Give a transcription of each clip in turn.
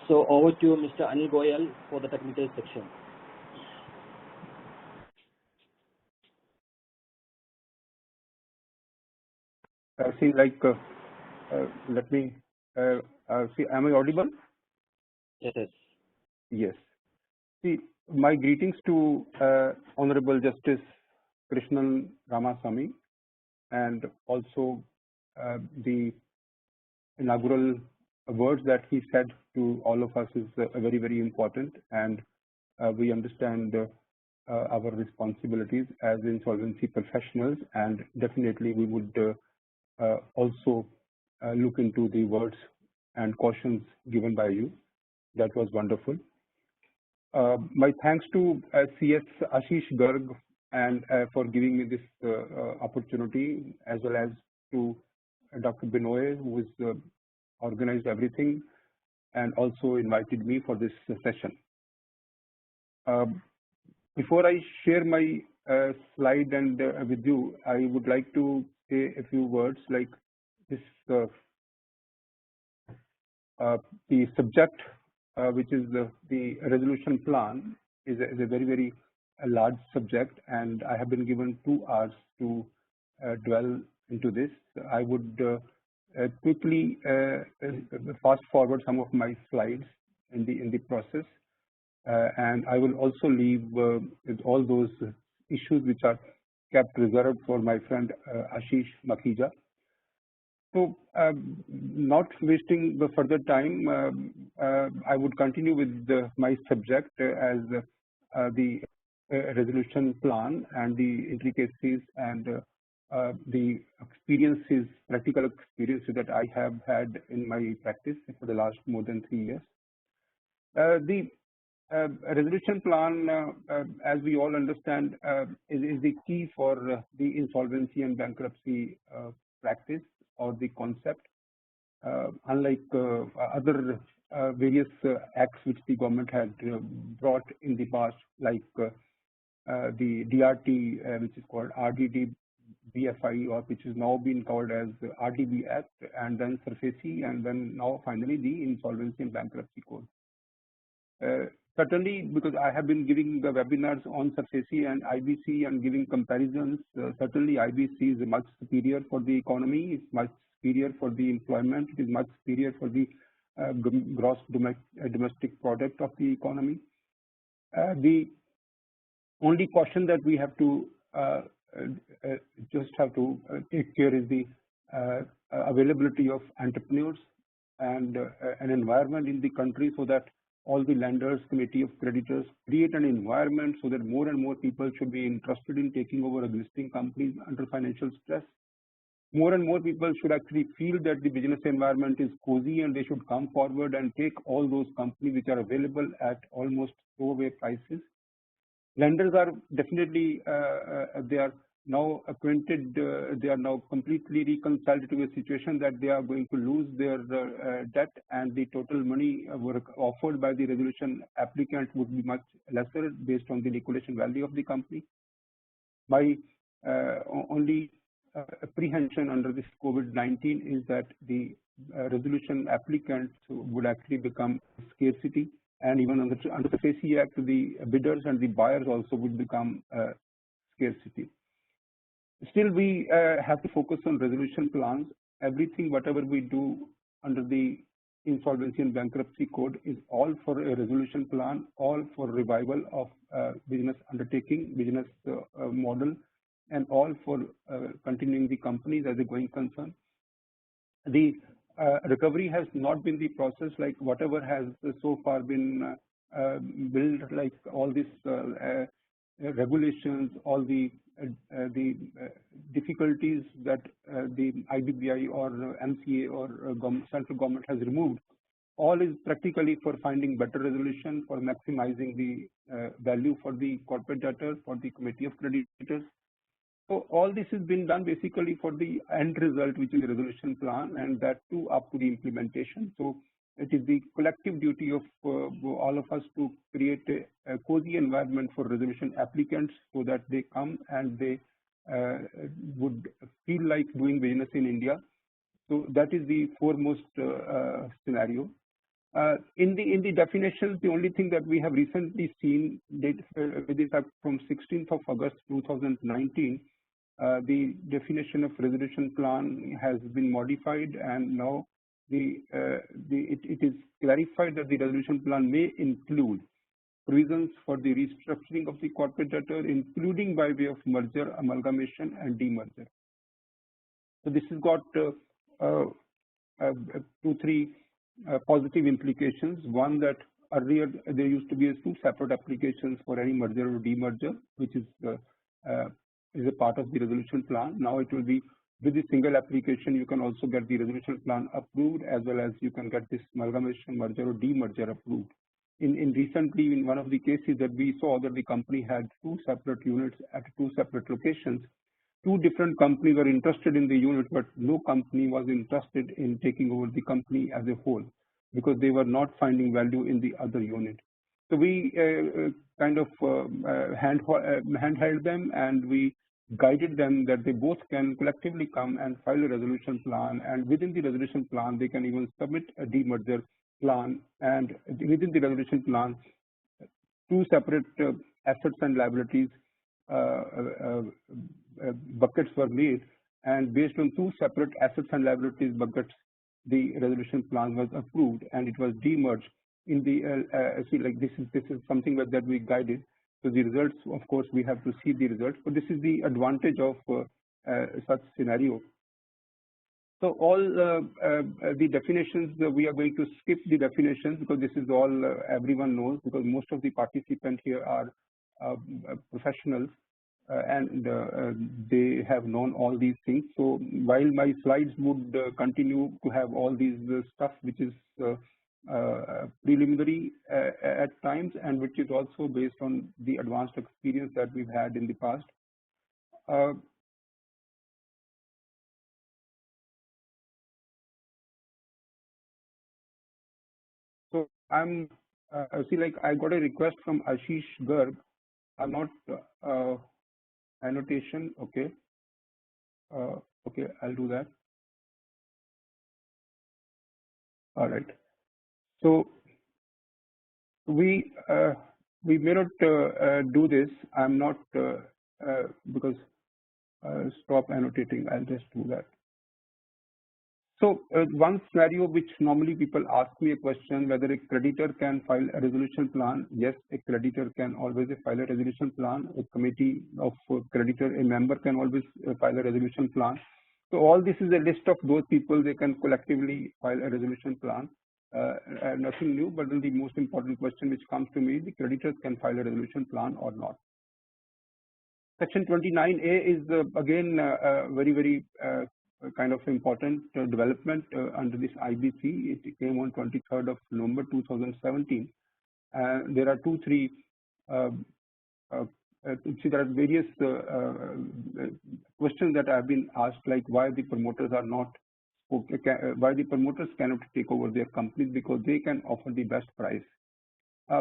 So over to Mr. Anil Goel for the technical section. See, like, let me see. Am I audible? Yes. Yes. See, my greetings to Honorable Justice Krishnan Ramasamy, and also the inaugural words that he said to all of us is very, very important, and we understand our responsibilities as insolvency professionals, and definitely we would also look into the words and cautions given by you. That was wonderful. My thanks to CS Ashish Garg and for giving me this opportunity, as well as to Dr. Binoy, who has organized everything and also invited me for this session. Before I share my slide and with you, I would like to say a few words. Like this, the subject, which is the resolution plan, is a very, very large subject, and I have been given 2 hours to dwell into this. I would quickly fast forward some of my slides in the process, and I will also leave with all those issues which are kept reserved for my friend Ashish Makhija. So, not wasting the further time, I would continue with my subject as the resolution plan and the intricacies and the experiences, practical experiences that I have had in my practice for the last more than 3 years. The resolution plan, as we all understand, is the key for the insolvency and bankruptcy practice or the concept. Unlike other various acts which the government had brought in the past, like the DRT, which is called RDD BFI, or which is now being called as RDB Act, and then SARFAESI, and then now finally the Insolvency and Bankruptcy Code. Certainly, because I have been giving the webinars on SARFAESI and IBC and giving comparisons, certainly IBC is much superior for the economy, it's much superior for the employment, it is much superior for the gross domestic product of the economy. The only caution that we have to just have to take care is the availability of entrepreneurs and an environment in the country, so that all the lenders, committee of creditors create an environment so that more and more people should be interested in taking over existing companies under financial stress. More and more people should actually feel that the business environment is cozy, and they should come forward and take all those companies which are available at almost throwaway prices. Lenders are definitely, they are now acquainted, they are now completely reconciled to a situation that they are going to lose their debt, and the total money offered by the resolution applicant would be much lesser based on the liquidation value of the company. My only apprehension under this COVID-19 is that the resolution applicants would actually become scarcity, and even under the SARFAESI Act, the bidders and the buyers also would become scarcity. Still, we have to focus on resolution plans. Everything, whatever we do under the Insolvency and Bankruptcy Code, is all for a resolution plan, all for revival of business undertaking, business model, and all for continuing the companies as a going concern. The recovery has not been the process, like whatever has so far been built, like all these regulations, all the difficulties that the IBBI or MCA or central government has removed, all is practically for finding better resolution, for maximizing the value for the corporate debtor, for the committee of creditors. So all this has been done basically for the end result, which is the resolution plan, and that too up to the implementation. So it is the collective duty of all of us to create a cozy environment for resolution applicants, so that they come and they would feel like doing business in India. So that is the foremost scenario. In the definitions, the only thing that we have recently seen with effect from 16th of August 2019, the definition of resolution plan has been modified, and now it is clarified that the resolution plan may include provisions for the restructuring of the corporate debtor, including by way of merger, amalgamation, and demerger. So this has got two, three positive implications. One, that earlier there used to be two separate applications for any merger or demerger, which is a part of the resolution plan. Now it will be with the single application. You can also get the resolution plan approved, as well as you can get this amalgamation, merger, or demerger approved. Recently, in one of the cases that we saw, that the company had two separate units at two separate locations. Two different companies were interested in the unit, but no company was interested in taking over the company as a whole, because they were not finding value in the other unit. So we kind of handheld them, and we guided them that they both can collectively come and file a resolution plan, and within the resolution plan they can even submit a demerger plan, and within the resolution plan two separate assets and liabilities buckets were made, and based on two separate assets and liabilities buckets, the resolution plan was approved, and it was demerged in the this is something that we guided. So the results, of course, we have to see the results, but this is the advantage of such scenario. So all the definitions, we are going to skip the definitions, because this is all everyone knows, because most of the participants here are professionals, and they have known all these things. So while my slides would continue to have all these stuff which is preliminary at times, and which is also based on the advanced experience that we've had in the past. So I'm I got a request from Ashish Garg. I'm not annotation. Okay. Okay, I'll do that. All right. So we may not do this. I'm not because stop annotating. I'll just do that. So one scenario which normally people ask me a question, whether a creditor can file a resolution plan. Yes, a creditor can always file a resolution plan. A committee of creditor, a member can always file a resolution plan. So all this is a list of those people. They can collectively file a resolution plan. Nothing new, but then the most important question which comes to me, the creditors can file a resolution plan or not. Section 29A is again very kind of important development under this IBC. It came on 23rd of November 2017. There are there are various questions that have been asked, like why the promoters are not, why the promoters cannot take over their companies, because they can offer the best price.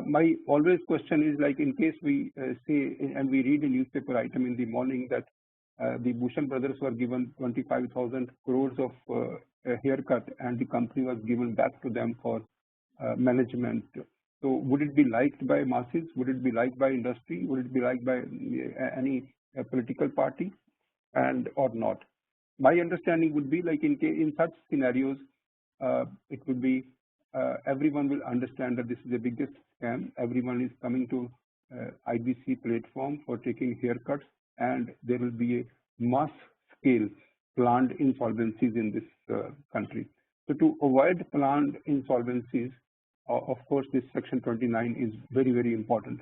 My always question is, like, in case we say and we read a newspaper item in the morning that the Bhushan brothers were given 25,000 crores of haircut, and the company was given back to them for management. So would it be liked by masses? Would it be liked by industry? Would it be liked by any political party, and or not? My understanding would be, like, in such scenarios, it would be everyone will understand that this is the biggest scam. Everyone is coming to IBC platform for taking haircuts, and there will be a mass scale planned insolvencies in this country. So to avoid planned insolvencies, of course, this section 29 is very important.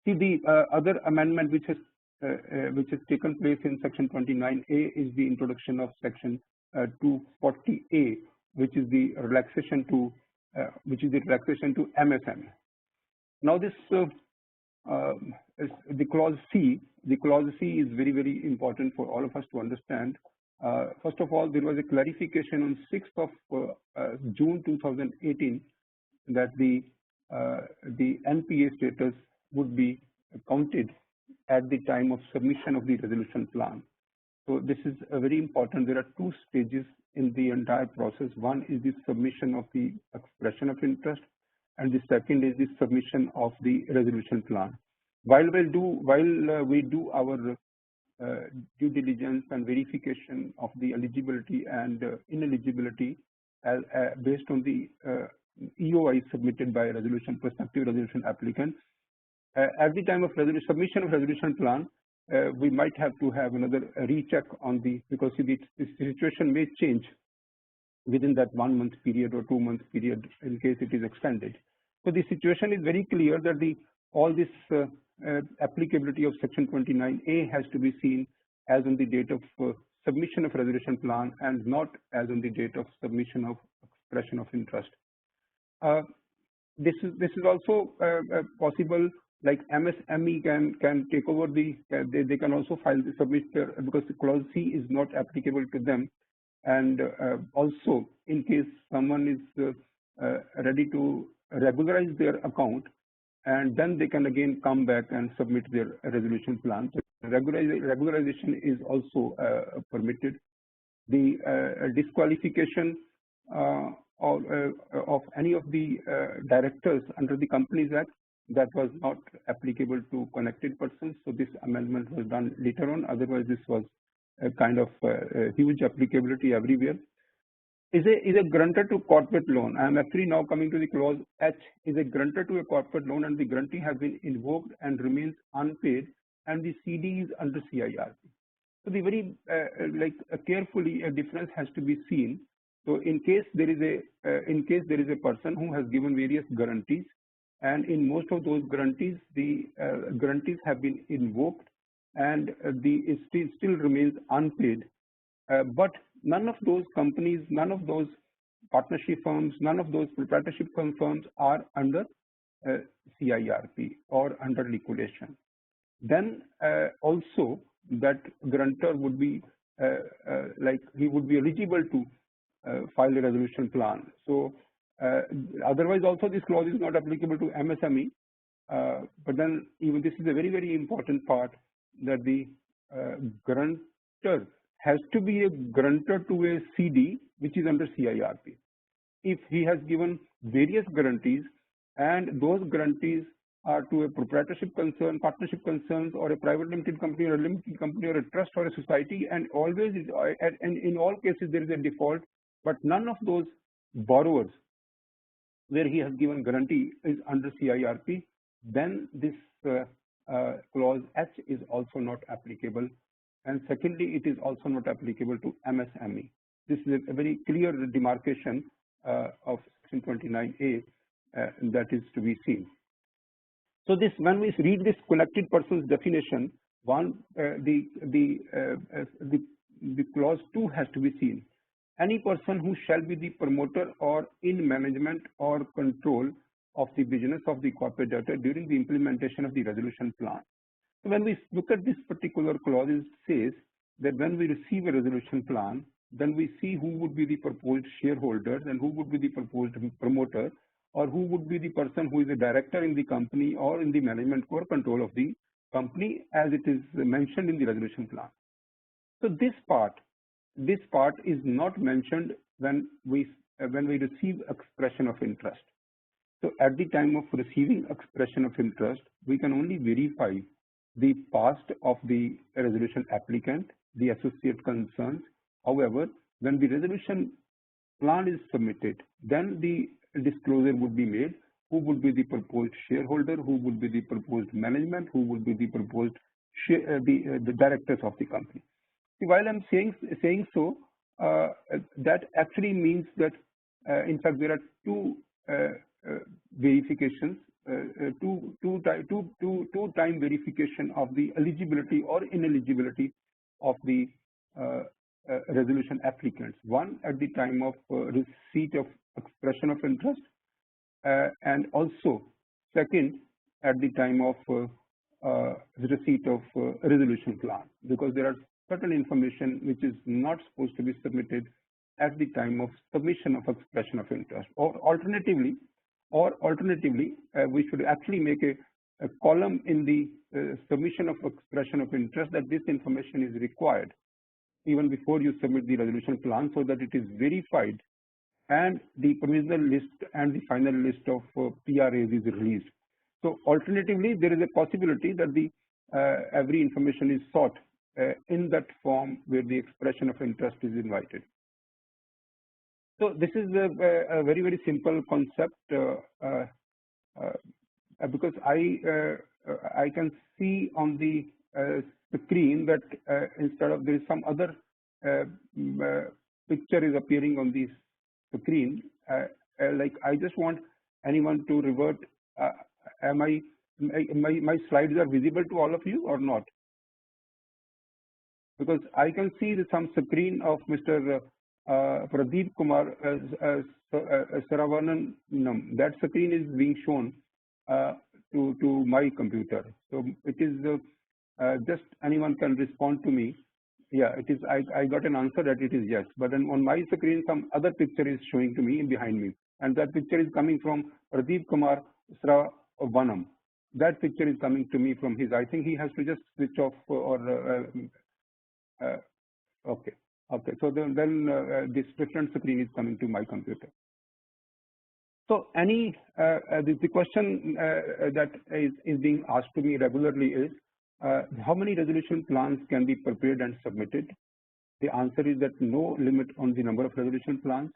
See, the other amendment which has taken place in section 29A is the introduction of section 240A, which is the relaxation to MSM. Now this is the clause C. The clause C is very important for all of us to understand. First of all, there was a clarification on 6th of June 2018 that the NPA status would be counted at the time of submission of the resolution plan. So this is very important. There are two stages in the entire process. One is the submission of the expression of interest, and the second is the submission of the resolution plan. While we do our due diligence and verification of the eligibility and ineligibility based on the EOI submitted by prospective resolution applicant, at the time of submission of resolution plan, we might have to have another recheck on because the situation may change within that 1 month period or 2 month period in case it is extended. So the situation is very clear that all this applicability of section 29A has to be seen as on the date of submission of resolution plan and not as on the date of submission of expression of interest. This is also possible. Like MSME can take over they can also file the submission because the clause C is not applicable to them. And also, in case someone is ready to regularize their account, and then they can again come back and submit their resolution plan. So regularization is also permitted. The disqualification of any of the directors under the Companies Act, that was not applicable to connected persons. So this amendment was done later on. Otherwise, this was a kind of huge applicability everywhere. Is a grantor to corporate loan. I am actually now coming to the clause H. Is a grantor to a corporate loan and the grantee has been invoked and remains unpaid, and the CD is under CIRP. So the very carefully a difference has to be seen. So in case there is a person who has given various guarantees, and in most of those guarantees, the guarantees have been invoked, and it still remains unpaid. But none of those companies, none of those partnership firms, none of those proprietorship firms are under CIRP or under liquidation. Then also that grantor would be he would be eligible to file a resolution plan. So otherwise also this clause is not applicable to MSME. But then even this is a very, very important part, that the grantor has to be a grantor to a CD which is under CIRP. If he has given various guarantees and those guarantees are to a proprietorship concern, partnership concerns, or a private limited company or a limited company or a trust or a society, and always and in all cases there is a default, but none of those borrowers where he has given guarantee is under CIRP, then this clause H is also not applicable. And secondly, it is also not applicable to MSME. This is a very clear demarcation of section 29A that is to be seen. So this, when we read this connected persons definition, the clause 2 has to be seen. Any person who shall be the promoter or in management or control of the business of the corporate debtor during the implementation of the resolution plan. So when we look at this particular clause, it says that when we receive a resolution plan, then we see who would be the proposed shareholders and who would be the proposed promoter, or who would be the person who is a director in the company or in the management or control of the company, as it is mentioned in the resolution plan. So this part is not mentioned when we receive expression of interest. So at the time of receiving expression of interest, we can only verify the past of the resolution applicant, the associate concerns. However, when the resolution plan is submitted, then the disclosure would be made who would be the proposed shareholder, who would be the proposed management, who would be the proposed the directors of the company. See, while I'm saying so, that actually means that in fact there are two verifications, two-time verification of the eligibility or ineligibility of the resolution applicants. One at the time of receipt of expression of interest, and also second at the time of the receipt of resolution plan, because there are certain information which is not supposed to be submitted at the time of submission of expression of interest. Or alternatively, we should actually make a column in the submission of expression of interest that this information is required. even before you submit the resolution plan, so that it is verified and the provisional list and the final list of PRAs is released. So alternatively, there is a possibility that the every information is sought in that form where the expression of interest is invited. So this is a very, very simple concept because I can see on the screen that instead of there is some other picture is appearing on the screen. Like I just want anyone to revert. My slides are visible to all of you or not? Because I can see some screen of Mr. Pradeep Kumar Saravanan. That screen is being shown to my computer. So it is just anyone can respond to me. Yeah, it is. I got an answer that it is yes. But then on my screen, some other picture is showing to me behind me, and that picture is coming from Pradeep Kumar Sravanam. That picture is coming to me from his. I think he has to just switch off or. Okay. So then this different screen is coming to my computer. So the question that is being asked to me regularly is how many resolution plans can be prepared and submitted? The answer is that no limit on the number of resolution plans,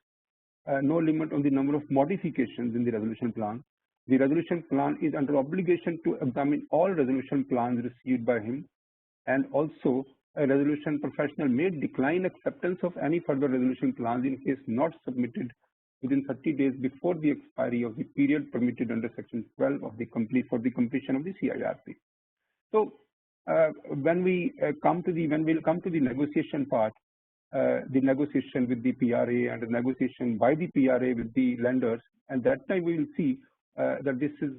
no limit on the number of modifications in the resolution plan. The resolution plan is under obligation to examine all resolution plans received by him, and also a resolution professional may decline acceptance of any further resolution plans in case not submitted within 30 days before the expiry of the period permitted under Section 12 of the completion of the CIRP. So when we come to the negotiation part, the negotiation with the PRA and the negotiation by the PRA with the lenders, and that time we will see that this is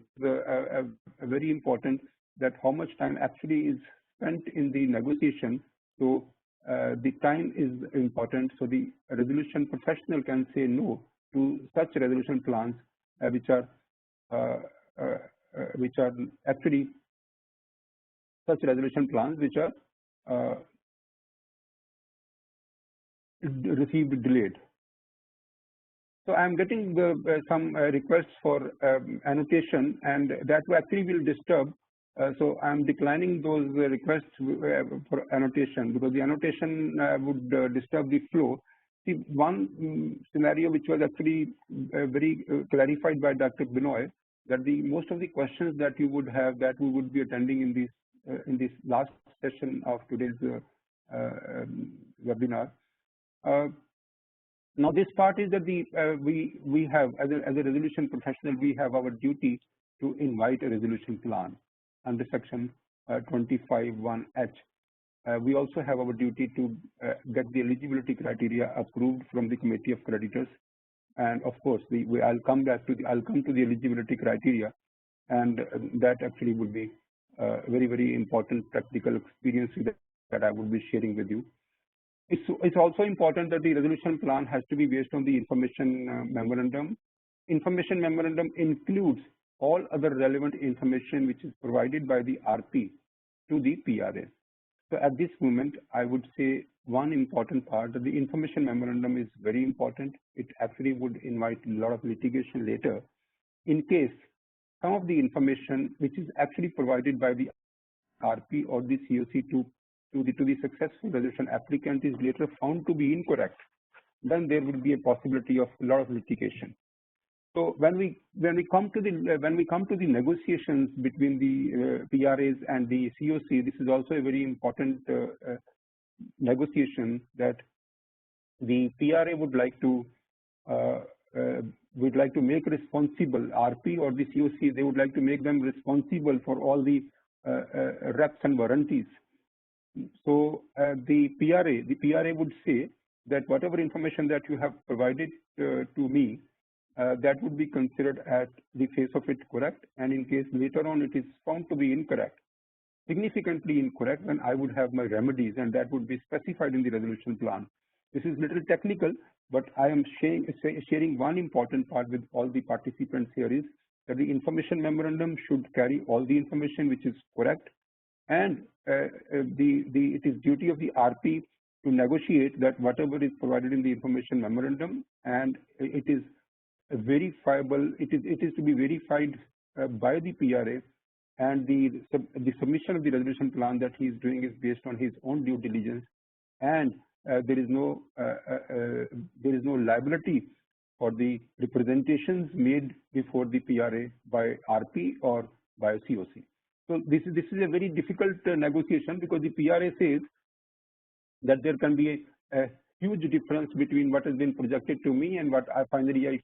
very important, that how much time actually is spent in the negotiation. So the time is important. So the resolution professional can say no to such resolution plans which are actually such resolution plans which are received delayed. So I am getting some requests for annotation, and that actually will disturb. So I am declining those requests for annotation, because the annotation would disturb the flow. See, one scenario which was actually very clarified by Dr. Binoy, that most of the questions that you would have, that we would be attending in this last session of today's webinar. Now this part is that we have, as a resolution professional, we have our duty to invite a resolution plan under Section 25(1)(h). We also have our duty to get the eligibility criteria approved from the Committee of Creditors, and of course, I'll come to the eligibility criteria, and that actually would be very, very important practical experience that I would be sharing with you. It's also important that the resolution plan has to be based on the information memorandum. Information memorandum includes all other relevant information which is provided by the RP to the PRA. So at this moment, I would say one important part that the information memorandum is very important. It actually would invite a lot of litigation later in case some of the information which is actually provided by the RP or the COC to the successful resolution applicant is later found to be incorrect, then there would be a possibility of a lot of litigation. So when we come to the negotiations between the PRAs and the COC, this is also a very important negotiation, that the PRA would like to make responsible PRP or the COC. They would like to make them responsible for all the reps and warranties. So the PRA would say that whatever information that you have provided to me, that would be considered at the face of it correct, and in case later on it is found to be incorrect, significantly incorrect, then I would have my remedies, and that would be specified in the resolution plan. This is little technical, but I am sharing one important part with all the participants here, is that the information memorandum should carry all the information which is correct, and it is duty of the RP to negotiate that whatever is provided in the information memorandum, and it is verifiable, it is to be verified by the PRA, and the submission of the resolution plan that he is doing is based on his own due diligence, and there is no liability for the representations made before the PRA by RP or by COC. So this is a very difficult negotiation, because the PRA says that there can be a huge difference between what has been projected to me and what I finally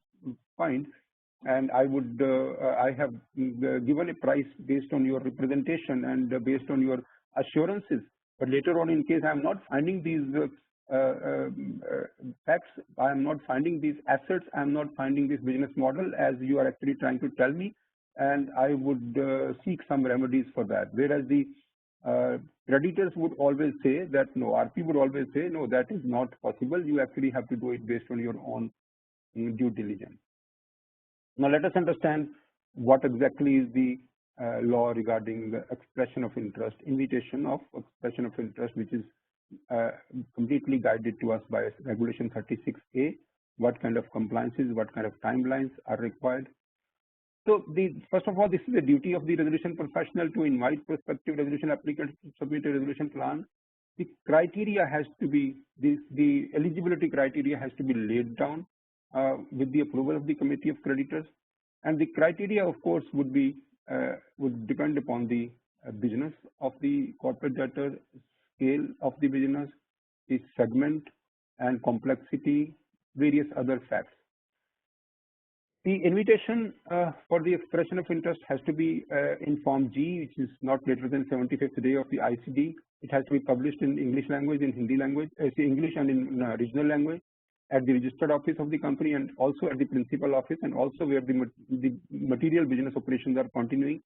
find, and I have given a price based on your representation and based on your assurances, but later on, in case I am not finding these facts, I am not finding these assets, I am not finding this business model as you are actually trying to tell me, and I would seek some remedies for that. Whereas the creditors would always say that no, RP would always say no, that is not possible. You actually have to do it based on your own due diligence. Now let us understand what exactly is the law regarding the expression of interest, invitation of expression of interest, which is completely guided to us by Regulation 36A. What kind of compliances, what kind of timelines are required. So first of all, this is the duty of the resolution professional to invite prospective resolution applicants to submit a resolution plan. The criteria has to be, the eligibility criteria has to be laid down with the approval of the committee of creditors, and the criteria, of course, would depend upon the business of the corporate debtor, scale of the business, the segment and complexity, various other facts. The invitation for the expression of interest has to be in Form G, which is not later than 75th day of the ICD. It has to be published in English language, in Hindi language, English and in regional language, at the registered office of the company, and also at the principal office, and also where the material business operations are continuing.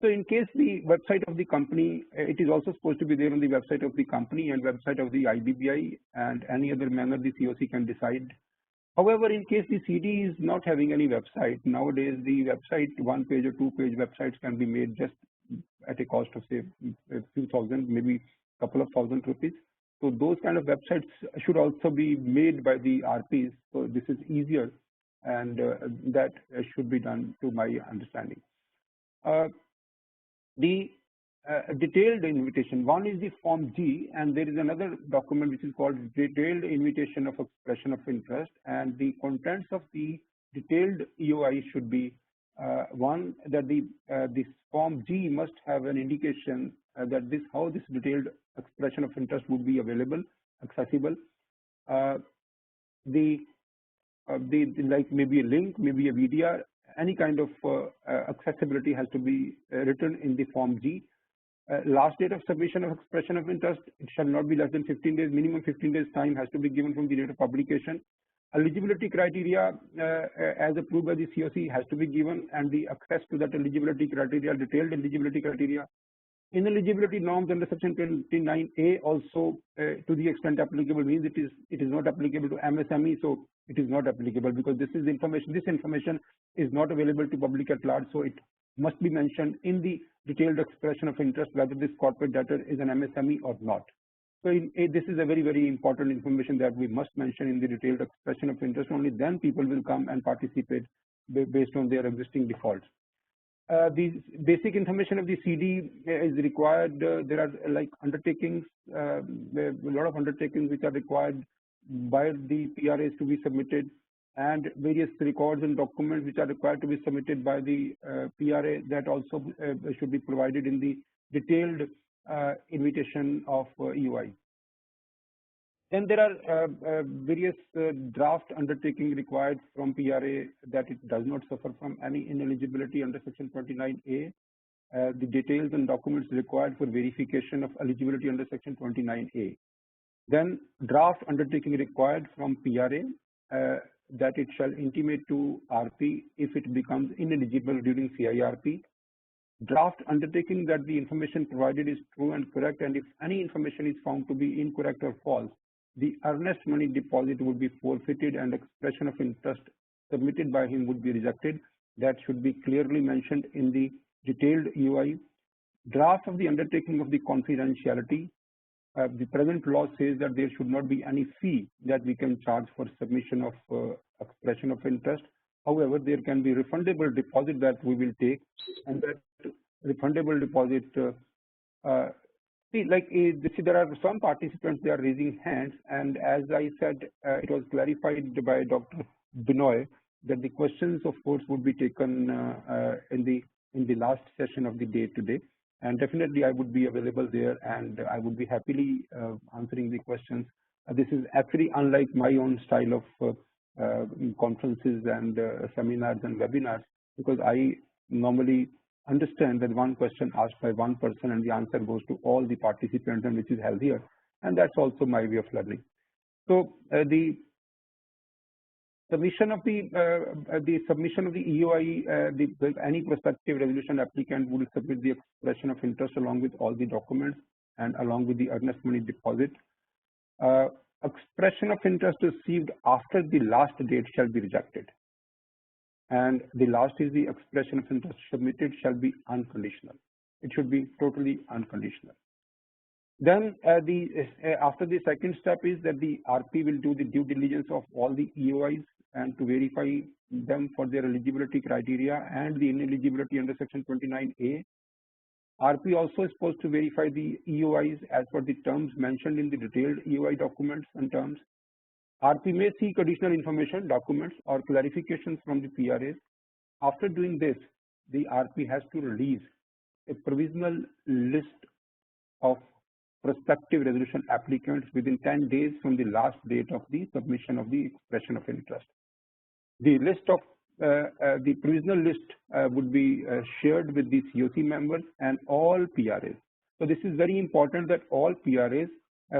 So in case the website of the company, it is also supposed to be there on the website of the company and website of the IBBI, and any other manner the COC can decide. However, in case the CD is not having any website, nowadays the website, 1-page or 2-page websites can be made just at a cost of say a few thousand, maybe a couple of thousand rupees. So those kind of websites should also be made by the RPs. So this is easier, and that should be done to my understanding. The detailed invitation, one is the Form G, and there is another document which is called Detailed Invitation of Expression of Interest, and the contents of the detailed EOI should be one, that this Form G must have an indication that how this detailed expression of interest would be available, accessible. Like maybe a link, maybe a VDR, any kind of accessibility has to be written in the Form G. Last date of submission of expression of interest, it shall not be less than 15 days, minimum 15 days time has to be given from the date of publication. Eligibility criteria as approved by the COC has to be given, and the access to that eligibility criteria, detailed eligibility criteria. Ineligibility norms under section 29A also to the extent applicable means it is not applicable to MSME, so it is not applicable because this information is not available to public at large, so it must be mentioned in the detailed expression of interest whether this corporate debtor is an MSME or not. So this is a very, very important information that we must mention in the detailed expression of interest. Only then people will come and participate based on their existing defaults. The basic information of the CD is required. There are like undertakings, a lot of undertakings which are required by the PRAs to be submitted, and various records and documents which are required to be submitted by the PRA that also should be provided in the detailed invitation of EOI. Then there are various draft undertaking required from PRA that it does not suffer from any ineligibility under section 29A. The details and documents required for verification of eligibility under section 29A. Then draft undertaking required from PRA that it shall intimate to RP if it becomes ineligible during CIRP. Draft undertaking that the information provided is true and correct, and if any information is found to be incorrect or false, the earnest money deposit would be forfeited and expression of interest submitted by him would be rejected. That should be clearly mentioned in the detailed EOI. Draft of the undertaking of the confidentiality. the present law says that there should not be any fee that we can charge for submission of expression of interest. However, there can be refundable deposit that we will take, and that refundable deposit, there are some participants, they are raising hands, and as I said, it was clarified by Dr. Binoy that the questions, of course, would be taken in the last session of the day today. And definitely I would be available there, and I would be happily answering the questions. This is actually unlike my own style of conferences and seminars and webinars, because I normally understand that one question asked by one person and the answer goes to all the participants, and which is healthier, and that's also my way of learning. So the submission of the EOI, any prospective resolution applicant will submit the expression of interest along with all the documents and along with the earnest money deposit. Expression of interest received after the last date shall be rejected, and the last is the expression of interest submitted shall be unconditional. It should be totally unconditional. Then after the second step is that the RP will do the due diligence of all the EOIs and to verify them for their eligibility criteria and the ineligibility under section 29A. RP also is supposed to verify the EOIs as per the terms mentioned in the detailed EOI documents and terms. RP may seek additional information, documents, or clarifications from the PRAs. After doing this, the RP has to release a provisional list of prospective resolution applicants within 10 days from the last date of the submission of the expression of interest. The list of the provisional list would be shared with the COC members and all PRAs. So this is very important that all PRAs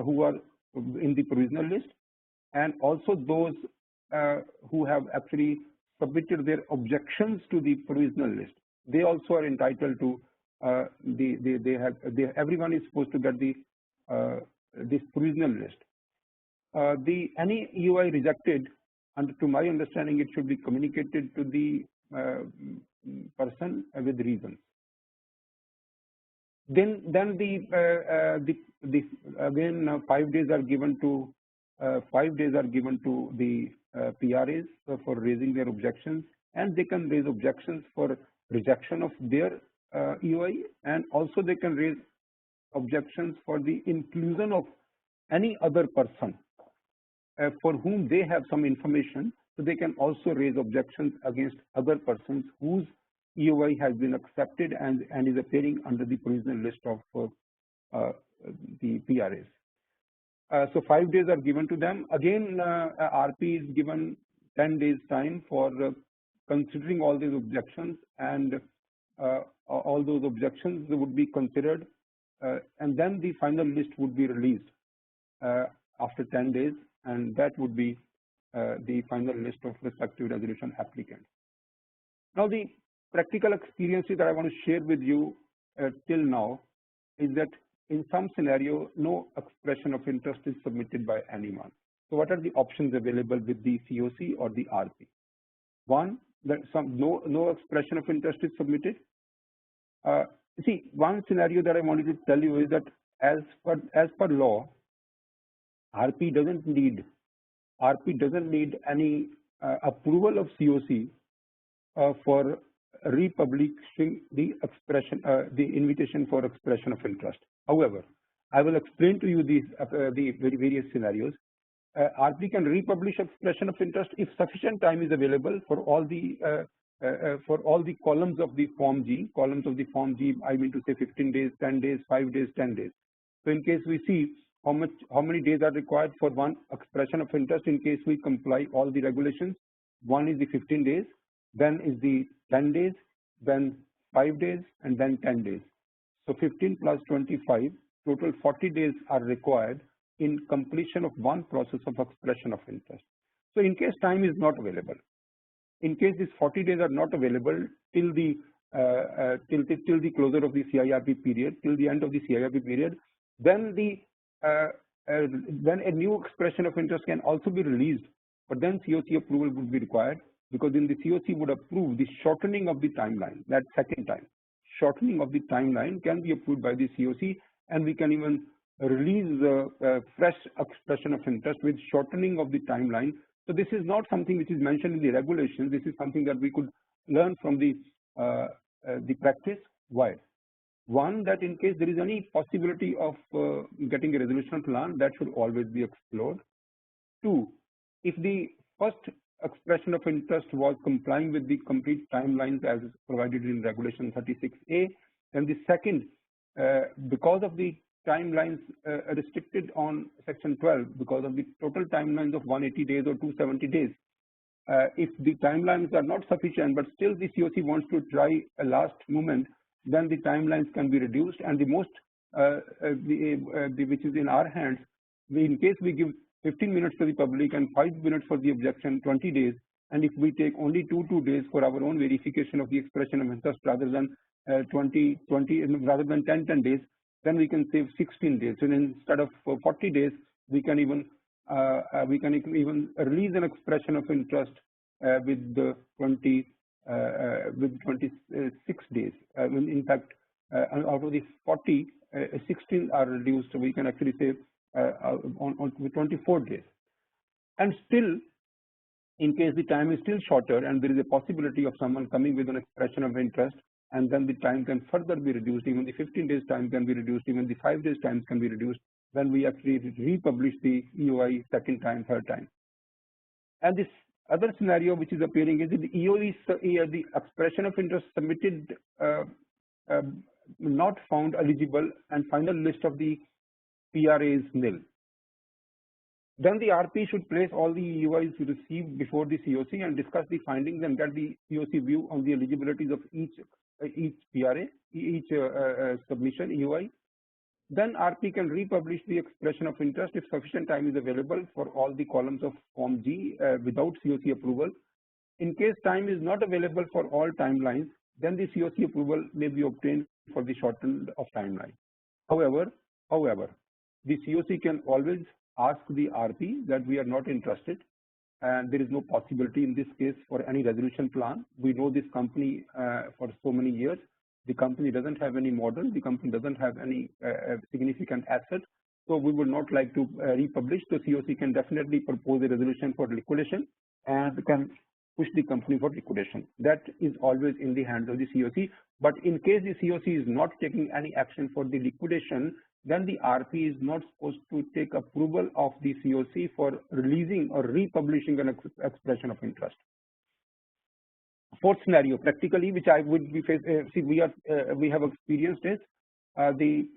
who are in the provisional list, and also those who have actually submitted their objections to the provisional list, they also are entitled to everyone is supposed to get the this provisional list. Any EOI rejected, and to my understanding, it should be communicated to the person with reasons. Then again 5 days are given to the PRAs for raising their objections, and they can raise objections for rejection of their EOI, and also they can raise objections for the inclusion of any other person for whom they have some information. So they can also raise objections against other persons whose EOI has been accepted and is appearing under the provisional list of the PRAs. So 5 days are given to them. Again, RP is given 10 days time for considering all these objections, and all those objections would be considered, and then the final list would be released after 10 days, and that would be the final list of respective resolution applicants. Now, the practical experiences that I want to share with you till now is that in some scenario, no expression of interest is submitted by anyone. So what are the options available with the COC or the RP? One, that no expression of interest is submitted. See, one scenario that I wanted to tell you is that as per law, RP doesn't need any approval of COC for republishing the expression, the invitation for expression of interest. However, I will explain to you the various scenarios. RP can republish expression of interest if sufficient time is available for all the columns of the Form G. Columns of the Form G, I mean to say 15 days, 10 days, 5 days, 10 days. So in case we see how many days are required for one expression of interest, in case we comply all the regulations, one is the 15 days, then is the 10 days, then 5 days, and then 10 days. So 15 plus 25, total 40 days are required in completion of one process of expression of interest. So in case time is not available, in case these 40 days are not available till the closure of the CIRP period, till the end of the CIRP period, then a new expression of interest can also be released, but then COC approval would be required, because in the COC would approve the shortening of the timeline. That second time, shortening of the timeline can be approved by the COC, and we can even release fresh expression of interest with shortening of the timeline. So this is not something which is mentioned in the regulations. This is something that we could learn from the practice. Why? One, that in case there is any possibility of getting a resolution plan, that should always be explored. Two, if the first expression of interest was complying with the complete timelines as provided in regulation 36A, then the second, because of the timelines restricted on section 12, because of the total timelines of 180 days or 270 days, if the timelines are not sufficient but still the COC wants to try a last moment, then the timelines can be reduced, and the most which is in our hands, in case we give 15 minutes to the public and 5 minutes for the objection, 20 days, and if we take only 2 days for our own verification of the expression of interest rather than 10 days, then we can save 16 days. So instead of 40 days, we can even release an expression of interest with 26 days. In fact, out of the 40, 16 are reduced, so we can actually save on 24 days. And still, in case the time is still shorter and there is a possibility of someone coming with an expression of interest, and then the time can further be reduced, even the 15 days time can be reduced, even the 5 days time can be reduced, then we actually republish the EOI second time, third time. And this other scenario which is appearing is the EOI, the expression of interest submitted not found eligible, and final list of the PRA is nil. Then the RP should place all the EOIs received before the COC and discuss the findings and get the COC view on the eligibilities of each PRA, each submission EOI. Then RP can republish the expression of interest if sufficient time is available for all the columns of Form G without COC approval. In case time is not available for all timelines, then the COC approval may be obtained for the shortened of timeline. However, the COC can always ask the RP that we are not interested, and there is no possibility in this case for any resolution plan. We know this company for so many years. The company doesn't have any model. The company doesn't have any significant assets. So we would not like to republish. The COC can definitely propose a resolution for liquidation and can push the company for liquidation. That is always in the hands of the COC. But in case the COC is not taking any action for the liquidation, then the RP is not supposed to take approval of the COC for releasing or republishing an expression of interest. Fourth scenario, practically, which I would be we have experienced is the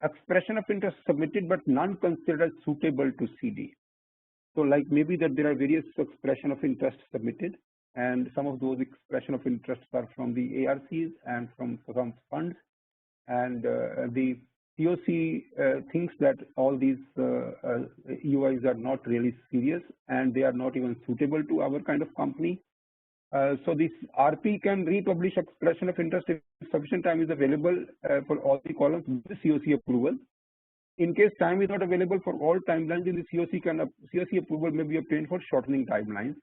expression of interest submitted but none considered suitable to CD. So, like maybe that there are various expression of interest submitted, and some of those expression of interests are from the ARCs and from funds, and the COC thinks that all these EOIs are not really serious and they are not even suitable to our kind of company. So this RP can republish expression of interest if sufficient time is available for all the columns with the COC approval. In case time is not available for all timelines, in the COC approval may be obtained for shortening timelines.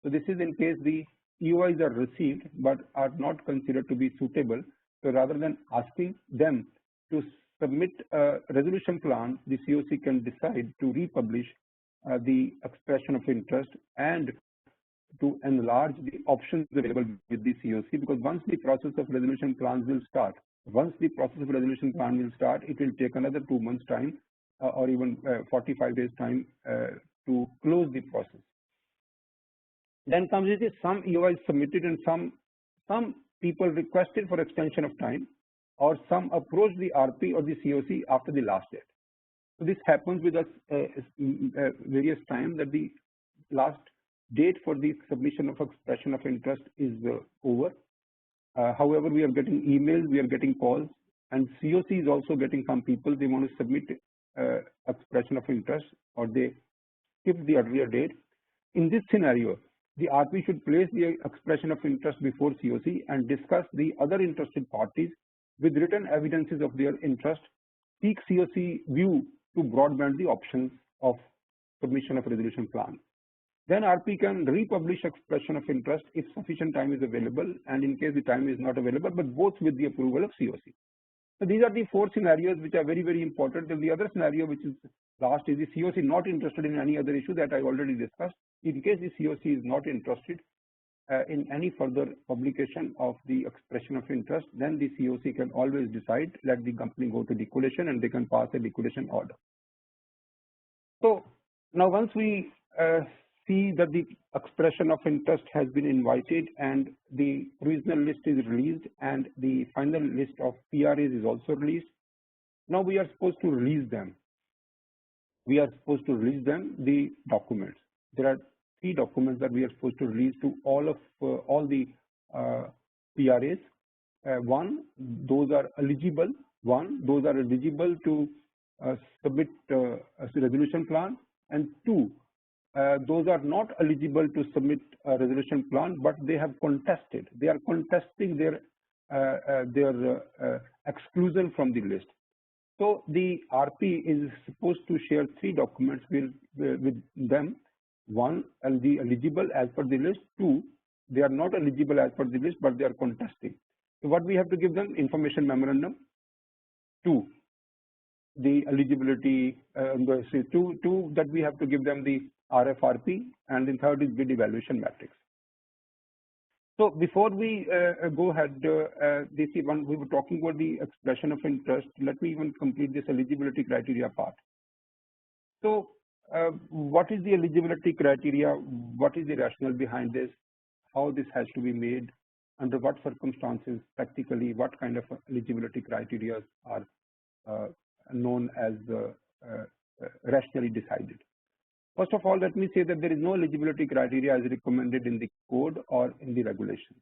So this is in case the EOIs are received but are not considered to be suitable. So rather than asking them to submit a resolution plan, the COC can decide to republish the expression of interest and to enlarge the options available with the COC, because once the process of resolution plans will start, it will take another 2 months time or even 45 days time to close the process. Then comes with some EOIs submitted and some people requested for extension of time, or some approached the RP or the COC after the last date. So this happens with us various times, that the last date for the submission of expression of interest is over. However, we are getting emails, we are getting calls, and COC is also getting some people, they want to submit expression of interest, or they skip the earlier date. In this scenario, the RP should place the expression of interest before COC and discuss the other interested parties with written evidences of their interest, seek COC view to broadband the options of submission of resolution plan. Then RP can republish expression of interest if sufficient time is available, and in case the time is not available, but both with the approval of COC. So these are the 4 scenarios which are very, very important. And the other scenario, which is last, is the COC not interested in any other issue that I already discussed. In case the COC is not interested in any further publication of the expression of interest, then the COC can always decide, let the company go to liquidation, and they can pass a liquidation order. So now once we see that the expression of interest has been invited and the provisional list is released and the final list of PRAs is also released, now we are supposed to release them. We are supposed to release them the documents. There are 3 documents that we are supposed to release to all the PRAs. One, those are eligible. Those are eligible to submit a resolution plan, and 2, those are not eligible to submit a resolution plan, but they have contested. They are contesting their exclusion from the list. So the RP is supposed to share 3 documents with them. 1, the eligible as per the list. 2, they are not eligible as per the list, but they are contesting. So what we have to give them? Information memorandum. 2, the eligibility. 2 that we have to give them the RFRP, and the 3rd is bid evaluation matrix. So before we go ahead, this one we were talking about the expression of interest. Let me even complete this eligibility criteria part. So what is the eligibility criteria? What is the rationale behind this? How this has to be made? Under what circumstances, practically, what kind of eligibility criteria are known as rationally decided? First of all, let me say that there is no eligibility criteria as recommended in the code or in the regulation.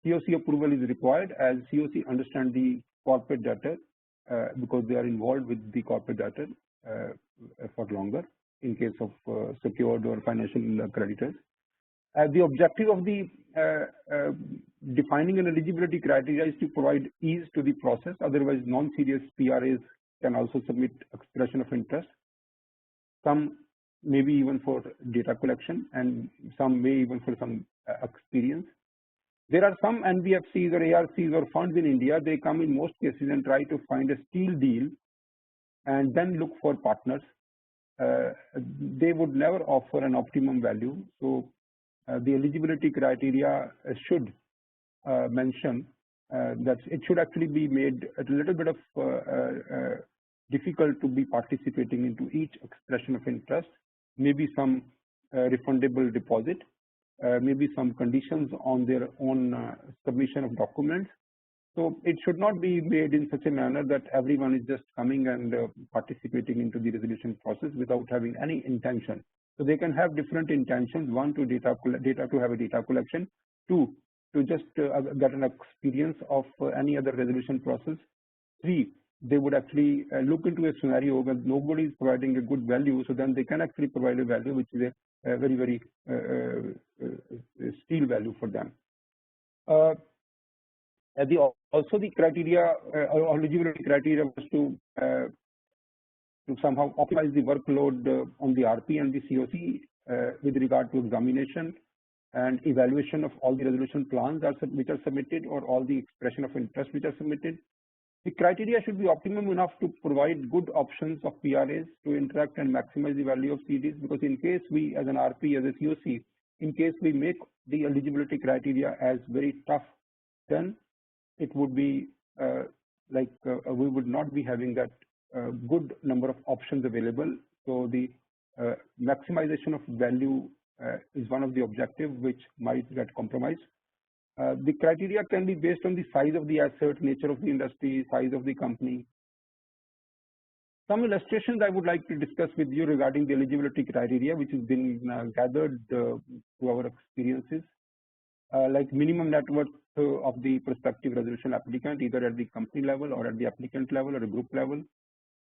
COC approval is required as COC understand the corporate debtor because they are involved with the corporate debtor for longer in case of secured or financial creditors. The objective of the defining an eligibility criteria is to provide ease to the process. Otherwise, non-serious PRAs can also submit expression of interest. Some maybe even for data collection, and some may even for some experience. There are some NBFCs or ARCs or funds in India, they come in most cases and try to find a steal deal and then look for partners. They would never offer an optimum value. So the eligibility criteria should mention that it should actually be made a little bit of difficult to be participating into each expression of interest. Maybe some refundable deposit, maybe some conditions on their own submission of documents. So it should not be made in such a manner that everyone is just coming and participating into the resolution process without having any intention. So they can have different intentions. 1, to to have a data collection. 2, to just get an experience of any other resolution process. 3, they would actually look into a scenario where nobody is providing a good value, so then they can actually provide a value which is a very, very steal value for them. Also the criteria, eligibility criteria was to somehow optimize the workload on the RP and the COC with regard to examination and evaluation of all the resolution plans which are submitted, or all the expression of interest which are submitted. The criteria should be optimum enough to provide good options of PRAs to interact and maximize the value of CDs, because in case we as an RP, as a COC, in case we make the eligibility criteria as very tough, then it would be we would not be having that good number of options available. So the maximization of value is one of the objectives which might get compromised. The criteria can be based on the size of the asset, nature of the industry, size of the company. Some illustrations I would like to discuss with you regarding the eligibility criteria, which has been gathered through our experiences, like minimum net worth of the prospective resolution applicant, either at the company level or at the applicant level or a group level.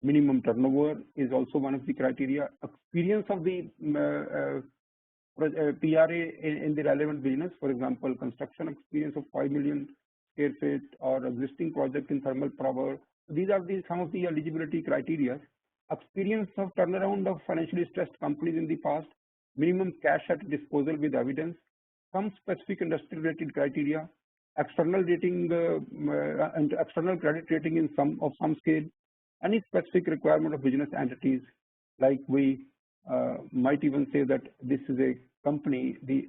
Minimum turnover is also one of the criteria. Experience of the PRA in the relevant business, for example, construction experience of 5 million square feet or existing project in thermal power. These are some of the eligibility criteria. Experience of turnaround of financially stressed companies in the past, minimum cash at disposal with evidence, some specific industry related criteria, external rating and external credit rating in some scale, any specific requirement of business entities, like we might even say that this is a company, the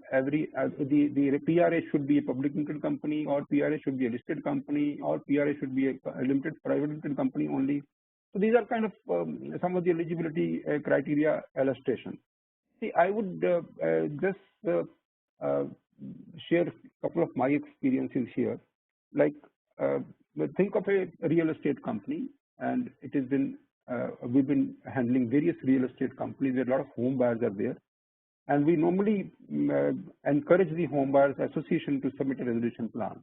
PRA should be a public limited company, or PRA should be a listed company, or PRA should be a private limited company only. So these are kind of some of the eligibility criteria illustration. See, I would just share a couple of my experiences here. Like, think of a real estate company, and it has been we've been handling various real estate companies where a lot of home buyers are there, and we normally encourage the home buyers association to submit a resolution plan.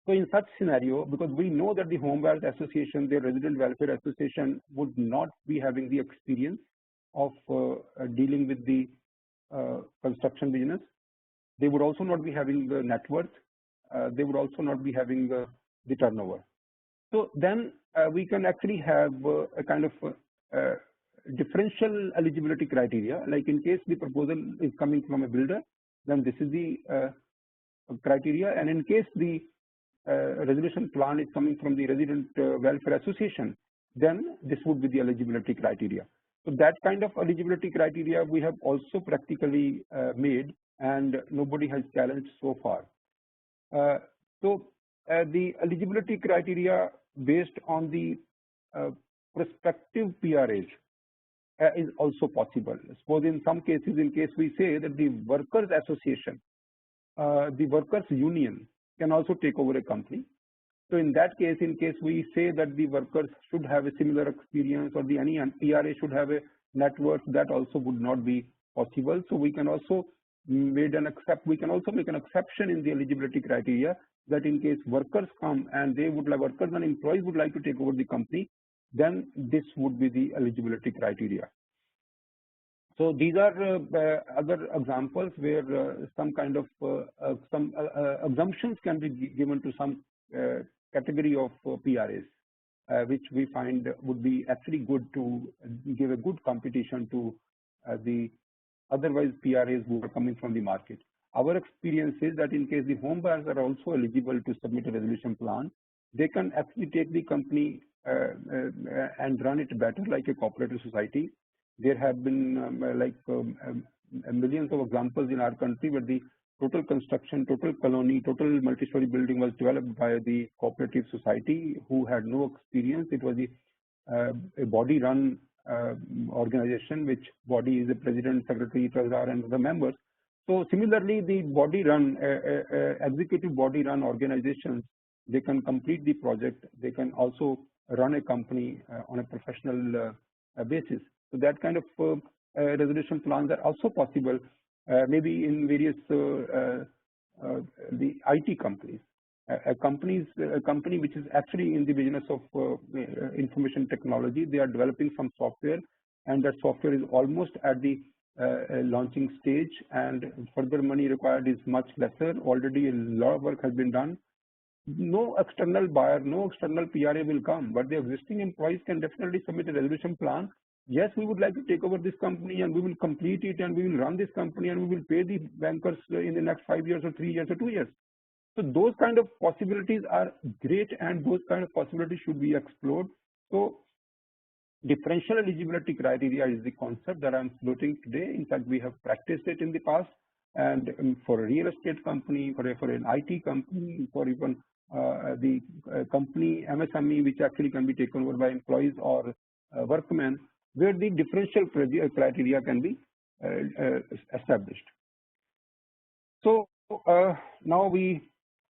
So in such scenario, because we know that the home buyers association, their resident welfare association, would not be having the experience of dealing with the construction business, they would also not be having the net worth, they would also not be having the turnover. So then we can actually have a kind of differential eligibility criteria. Like, in case the proposal is coming from a builder, then this is the criteria, and in case the resolution plan is coming from the resident welfare association, then this would be the eligibility criteria. So that kind of eligibility criteria we have also practically made, and nobody has challenged so far. So the eligibility criteria based on the prospective PRAs is also possible. Suppose in some cases, in case we say that the workers association, the workers union can also take over a company. So in that case, in case we say that the workers should have a similar experience, or any PRA should have a net worth, that also would not be possible. So we can also make an exception in the eligibility criteria, that in case workers come and they would like, workers and employees would like to take over the company, then this would be the eligibility criteria. So these are other examples where some kind of assumptions can be given to some category of PRAs, which we find would be actually good to give a good competition to the otherwise PRAs who are coming from the market. Our experience is that in case the home buyers are also eligible to submit a resolution plan, they can actually take the company and run it better like a cooperative society. There have been millions of examples in our country where the total construction, total colony, total multi-story building was developed by the cooperative society who had no experience. It was a body-run organization, which body is the president, secretary, treasurer, and the members. So similarly, the body-run, executive body-run organizations, they can complete the project. They can also run a company on a professional basis. So that kind of resolution plans are also possible, maybe in various the IT companies. A company which is actually in the business of information technology, they are developing some software, and that software is almost at the launching stage, and further money required is much lesser. Already a lot of work has been done. No external buyer, no external PRA will come, but the existing employees can definitely submit a resolution plan. Yes, we would like to take over this company, and we will complete it, and we will run this company, and we will pay the bankers in the next 5 years or 3 years or 2 years. So those kind of possibilities are great, and those kind of possibilities should be explored. So differential eligibility criteria is the concept that I'm floating today. In fact, we have practiced it in the past, and for a real estate company, for an IT company, for even the company MSME, which actually can be taken over by employees or workmen, where the differential criteria can be established. So now we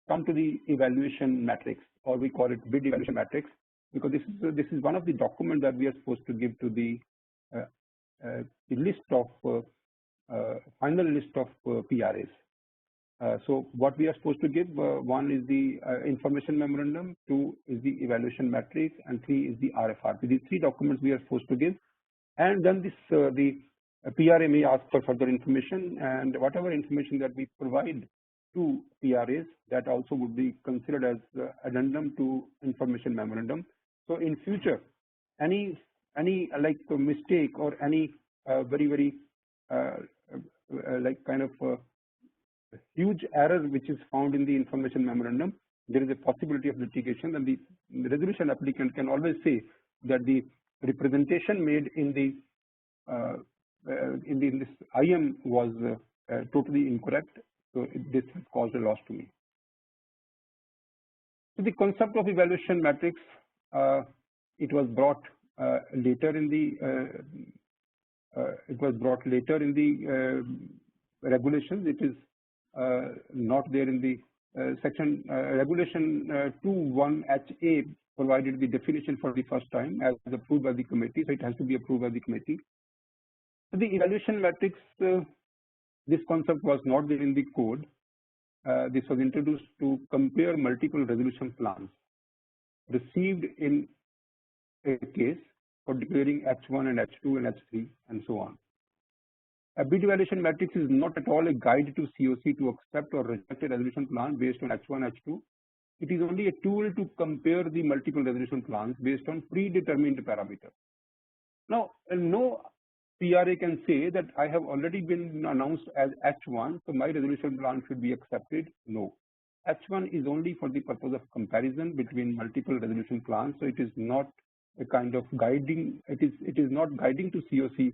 come to the evaluation matrix, or we call it bid evaluation matrix, because this is one of the documents that we are supposed to give to the list of final list of PRAs. So what we are supposed to give, one is the information memorandum, 2 is the evaluation matrix, and 3 is the RFRP. These 3 documents we are supposed to give, and then this the PRA may ask for further information, and whatever information that we provide to PRAs, that also would be considered as addendum to information memorandum. So in future, any like mistake or any very like kind of huge error which is found in the information memorandum, there is a possibility of litigation, and the resolution applicant can always say that the representation made in this IM was totally incorrect, so this has caused a loss to me. So the concept of evaluation matrix, it was brought later in the regulations. It is not there in the section regulation 2.1 HA provided the definition for the first time as approved by the committee, so it has to be approved by the committee. So the evaluation matrix, this concept was not there in the code. This was introduced to compare multiple resolution plans received in a case for declaring H1 and H2 and H3 and so on. A bid evaluation matrix is not at all a guide to COC to accept or reject a resolution plan based on H1, H2. It is only a tool to compare the multiple resolution plans based on predetermined parameters. Now, no PRA can say that I have already been announced as H1, so my resolution plan should be accepted. No. H1 is only for the purpose of comparison between multiple resolution plans, so it is not a kind of guiding, it is not guiding to COC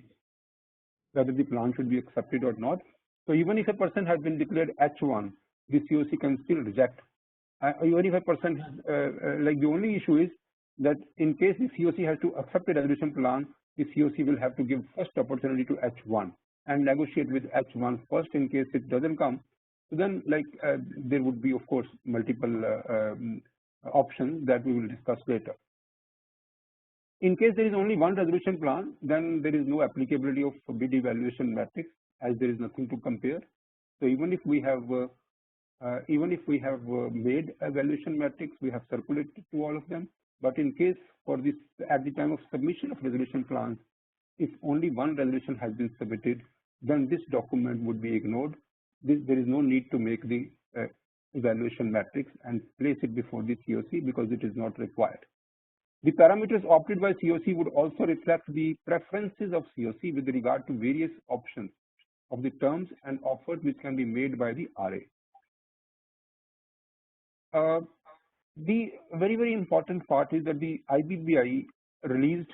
whether the plan should be accepted or not. So even if a person has been declared H1, the COC can still reject. Even if a person like the only issue is that in case the COC has to accept a resolution plan, the COC will have to give first opportunity to H1 and negotiate with H1 first. In case it doesn't come, so then there would be of course multiple options that we will discuss later. In case there is only one resolution plan, then there is no applicability of bid evaluation matrix as there is nothing to compare. So even if we have made evaluation matrix, we have circulated to all of them. But in case for this, at the time of submission of resolution plans, if only one resolution has been submitted, then this document would be ignored. There is no need to make the evaluation matrix and place it before the COC because it is not required. The parameters opted by COC would also reflect the preferences of COC with regard to various options of the terms and offers which can be made by the RA. The very important part is that the IBBI released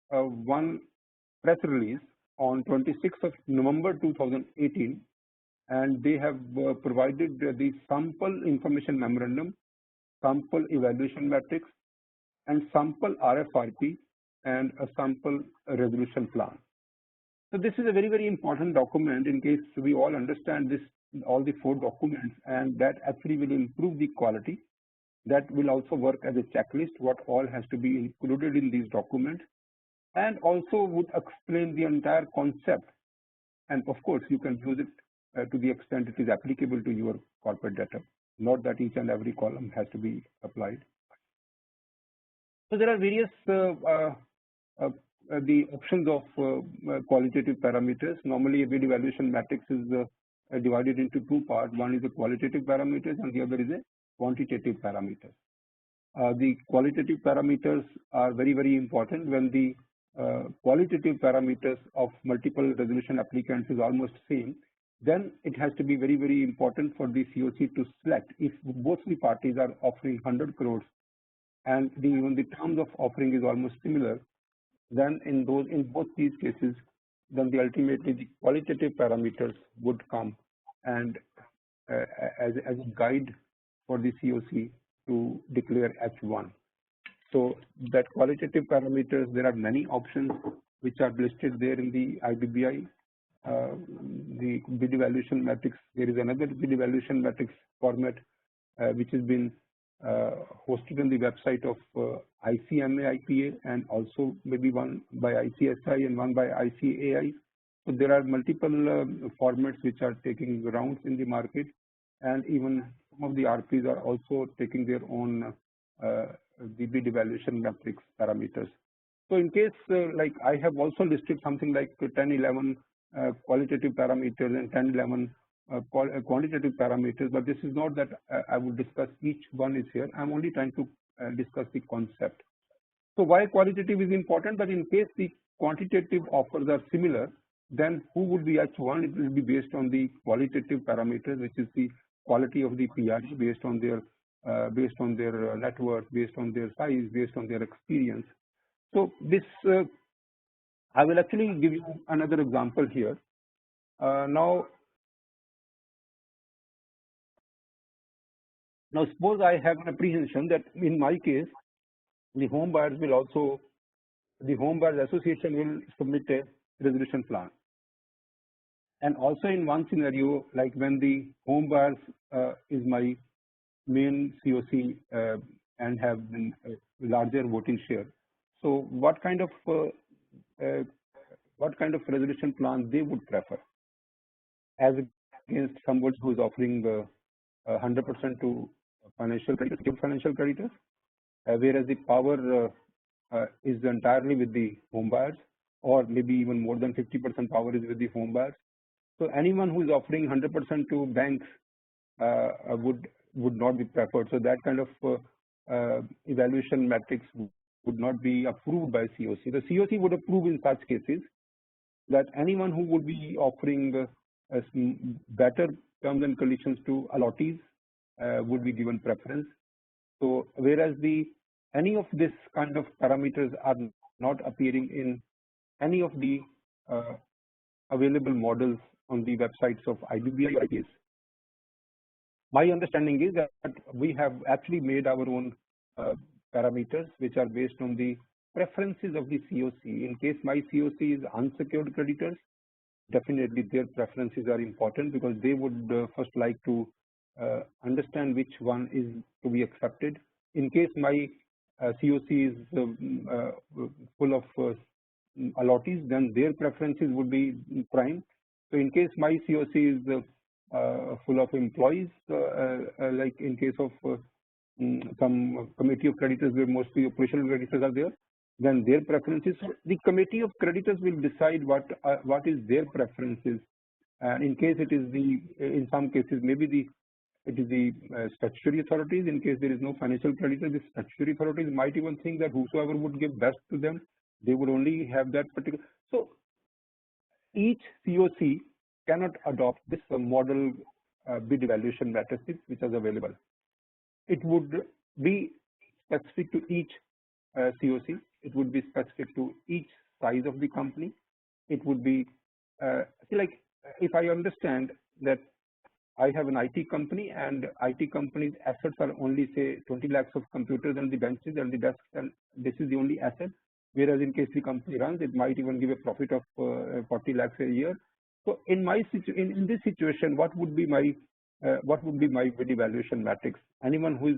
one press release on 26th of November 2018, and they have provided the sample information memorandum, sample evaluation matrix, and sample RFRP and a sample resolution plan. So this is a very important document in case we all understand this, all the 4 documents, and that actually will improve the quality. That will also work as a checklist what all has to be included in these documents, and also would explain the entire concept. And of course you can use it to the extent it is applicable to your corporate data, not that each and every column has to be applied. So there are various the options of qualitative parameters. Normally a bid evaluation matrix is divided into 2 parts. One is the qualitative parameters and the other is a quantitative parameters. The qualitative parameters are very important when the qualitative parameters of multiple resolution applicants is almost same. Then it has to be very important for the COC to select if both the parties are offering 100 crores and even the terms of offering is almost similar. Then in both these cases, then ultimately the qualitative parameters would come and as a guide for the COC to declare H1. So that qualitative parameters, there are many options which are listed there in the IBBI. The bid evaluation matrix, there is another bid evaluation matrix format which has been hosted on the website of ICMA IPA, and also maybe one by ICSI and one by ICAI. So there are multiple formats which are taking rounds in the market, and even some of the RPs are also taking their own the bid evaluation matrix parameters. So in case like I have also listed something like 10-11 qualitative parameters and 10-11 quantitative parameters, but this is not that I would discuss each one is here. I'm only trying to discuss the concept. So why qualitative is important? That in case the quantitative offers are similar, then who would be H1? It will be based on the qualitative parameters, which is the quality of the PRE based on their net worth, based on their size, based on their experience. So this I will actually give you another example here. Now suppose I have an apprehension that in my case the home buyers association will submit a resolution plan. And also in one scenario, like when the home buyers is my main COC and have been larger voting share. So what kind of resolution plan they would prefer as against somebody who is offering 100% to financial creditors, whereas the power is entirely with the home buyers, or maybe even more than 50% power is with the home buyers. So anyone who is offering 100% to banks would not be preferred. So that kind of evaluation metrics would not be approved by COC. The COC would approve in such cases that anyone who would be offering better terms and conditions to allottees would be given preference. So whereas any of this kind of parameters are not appearing in any of the available models on the websites of IBC or IBS. My understanding is that we have actually made our own parameters which are based on the preferences of the COC. In case my COC is unsecured creditors, definitely their preferences are important because they would first like to understand which one is to be accepted. In case my COC is full of allottees, then their preferences would be prime. So in case my COC is full of employees, like in case of some committee of creditors where mostly operational creditors are there, then their preferences. So the committee of creditors will decide what is their preferences. And in case it is in some cases maybe it is the statutory authorities. In case there is no financial creditor, the statutory authorities might even think that whosoever would give best to them, they would only have that particular. So each COC cannot adopt this model bid evaluation matrices which is available. It would be specific to each COC. It would be specific to each size of the company. It would be like if I understand that I have an IT company and IT company's assets are only say 20 lakhs of computers and the benches and the desks, and this is the only asset. Whereas in case the company runs, it might even give a profit of 40 lakhs a year. So in in this situation, what would be my bid evaluation matrix? Anyone who is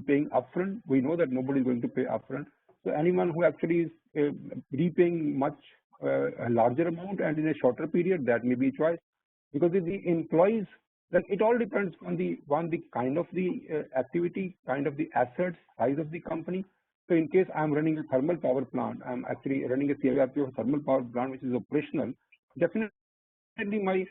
paying upfront, we know that nobody is going to pay upfront. So anyone who actually is repaying much a larger amount and in a shorter period, that may be choice. Because if the employees, then it all depends on the kind of the activity, kind of the assets, size of the company. So in case I am running a thermal power plant, I am actually running a CIRP of thermal power plant which is operational, definitely my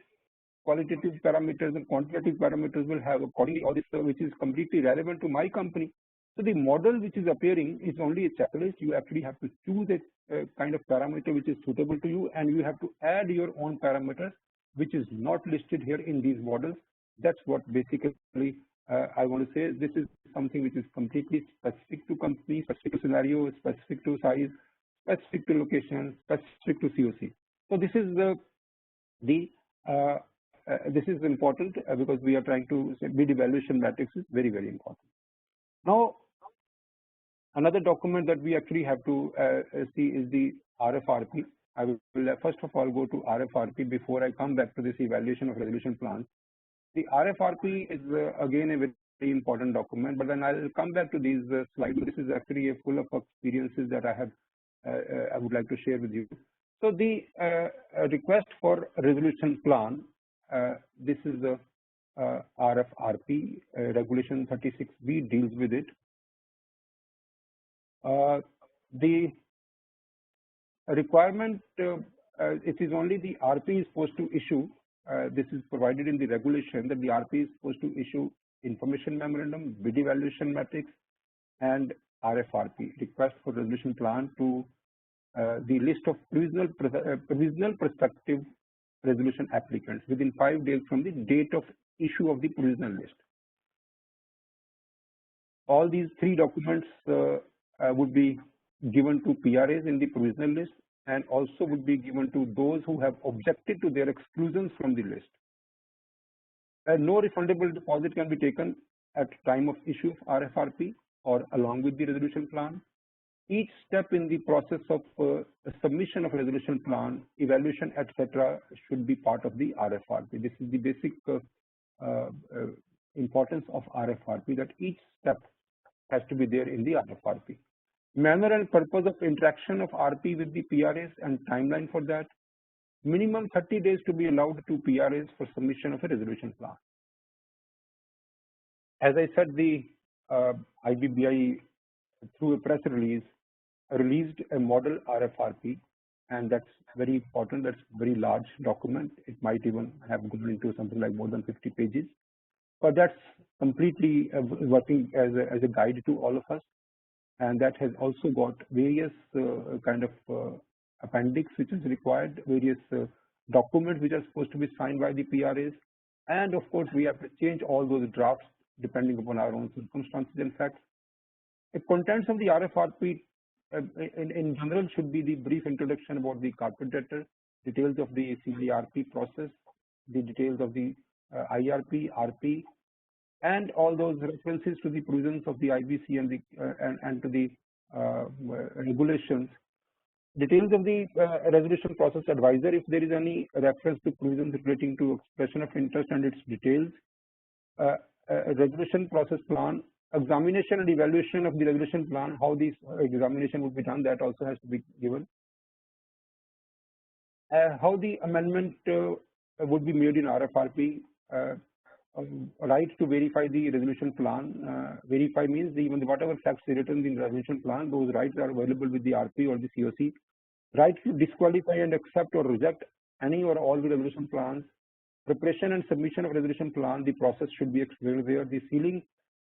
qualitative parameters and quantitative parameters will have accordingly all this which is completely relevant to my company. So the model which is appearing is only a checklist. You actually have to choose a kind of parameter which is suitable to you, and you have to add your own parameters which is not listed here in these models. That's what basically I want to say. This is something which is completely specific to company, specific to scenario, specific to size, specific to location, specific to COC. So this is this is important because we are trying to say bid evaluation matrix is very, very important. Now, another document that we actually have to see is the RFRP. I will first of all go to RFRP before I come back to this evaluation of resolution plans. The RFRP is again a very important document, but then I will come back to these slides. This is actually full of experiences that I have. I would like to share with you. So the request for resolution plan. This is the RFRP. Regulation 36B deals with it. The requirement, it is only the RP is supposed to issue. This is provided in the regulation that the RP is supposed to issue information memorandum, bid evaluation matrix, and RFRP, request for resolution plan, to the list of provisional prospective resolution applicants within 5 days from the date of issue of the provisional list. All these 3 documents would be given to PRAs in the provisional list and also would be given to those who have objected to their exclusions from the list. No refundable deposit can be taken at time of issue of RFRP or along with the resolution plan. Each step in the process of submission of resolution plan, evaluation, etc., should be part of the RFRP. This is the basic importance of RFRP, that each step has to be there in the RFRP. Manner and purpose of interaction of RP with the PRAs and timeline for that. Minimum 30 days to be allowed to PRAs for submission of a resolution plan. As I said, the IBBI through a press release released a model RFRP, and that's very important. That's a very large document. It might even have gone into something like more than 50 pages, but that's completely working as a guide to all of us, and that has also got various kind of appendix which is required, various documents which are supposed to be signed by the PRAs, and of course we have to change all those drafts depending upon our own circumstances and facts. The contents of the RFRP in general should be the brief introduction about the corporate debtor, details of the CDRP process, the details of the IRP, RP, and all those references to the provisions of the IBC and the and to the regulations. Details of the resolution process advisor, if there is any reference to provisions relating to expression of interest and its details. Resolution process plan, examination and evaluation of the resolution plan, how this examination would be done, that also has to be given. How the amendment would be made in RFRP, right to verify the resolution plan. Verify means even whatever facts written in the resolution plan, those rights are available with the RP or the COC. Right to disqualify and accept or reject any or all the resolution plans. Preparation and submission of resolution plan, the process should be explained there. The sealing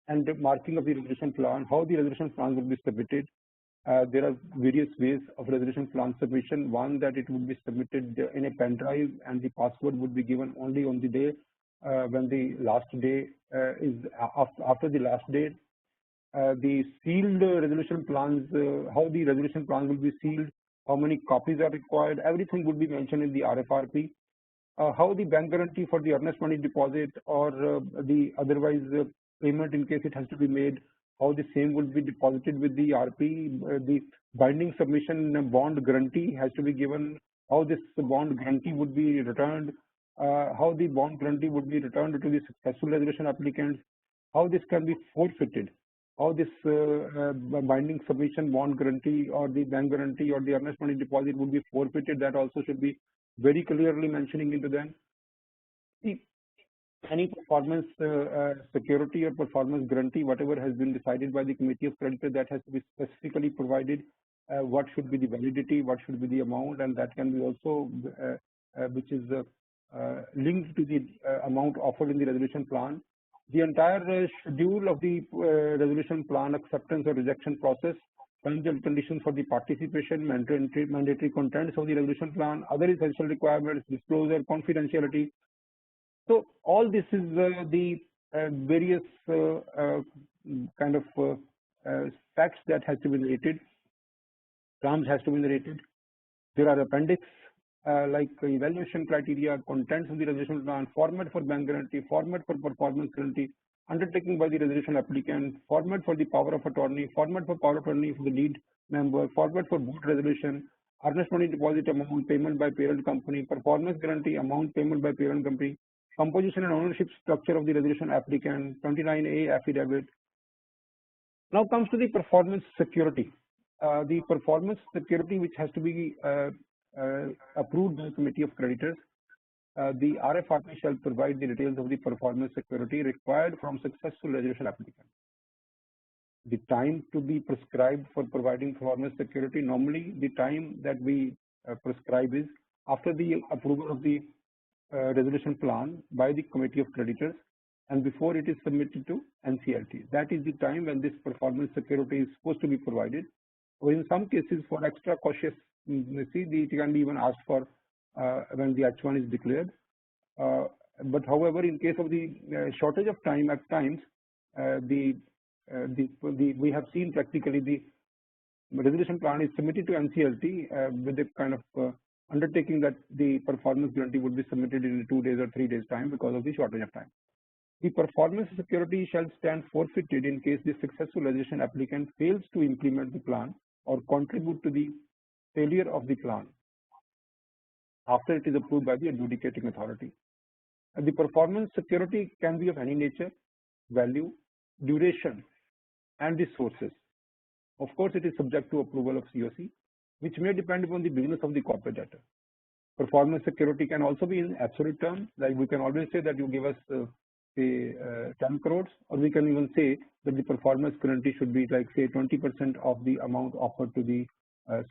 and the marking of the resolution plan, how the resolution plan will be submitted. There are various ways of resolution plan submission. One, that it would be submitted in a pen drive and the password would be given only on the day when the last day is after the last date. The sealed resolution plans, how the resolution plans will be sealed, how many copies are required, everything would be mentioned in the RFRP. How the bank guarantee for the earnest money deposit or the otherwise payment in case it has to be made, how the same will be deposited with the RP, the binding submission bond guarantee has to be given, how this bond guarantee would be returned, how the bond guarantee would be returned to the successful resolution applicants, how this can be forfeited, how this binding submission bond guarantee or the bank guarantee or the earnest money deposit would be forfeited, that also should be very clearly mentioning into them. Any performance security or performance guarantee, whatever has been decided by the committee of creditors, that has to be specifically provided. What should be the validity, what should be the amount, and that can be also which is linked to the amount offered in the resolution plan. The entire schedule of the resolution plan acceptance or rejection process, terms and conditions for the participation, mandatory contents of the resolution plan, other essential requirements, disclosure, confidentiality. So all this is the various kind of facts that has to be narrated, terms has to be narrated. There are appendix like evaluation criteria, contents of the resolution plan, format for bank guarantee, format for performance guarantee, undertaking by the resolution applicant, format for the power of attorney, format for power of attorney for the lead member, format for board resolution, earnest money deposit amount, payment by parent company, performance guarantee amount, payment by parent company, composition and ownership structure of the resolution applicant, 29A affidavit. Now comes to the performance security. The performance security which has to be approved by the committee of creditors. The RFRP shall provide the details of the performance security required from successful resolution applicant. The time to be prescribed for providing performance security, normally the time that we prescribe is after the approval of the resolution plan by the committee of creditors and before it is submitted to NCLT. That is the time when this performance security is supposed to be provided. Or in some cases, for extra cautious, it can be even asked for when the H1 is declared. But however, in case of the shortage of time, at times we have seen practically the resolution plan is submitted to NCLT with a kind of undertaking that the performance guarantee would be submitted in 2 days or 3 days time because of the shortage of time. The performance security shall stand forfeited in case the successful resolution applicant fails to implement the plan or contribute to the failure of the plan after it is approved by the adjudicating authority. The performance security can be of any nature, value, duration, and the sources. Of course, it is subject to approval of COC, which may depend upon the business of the corporate debtor. Performance security can also be in absolute terms, like we can always say that you give us say 10 crores, or we can even say that the performance guarantee should be like say 20% of the amount offered to the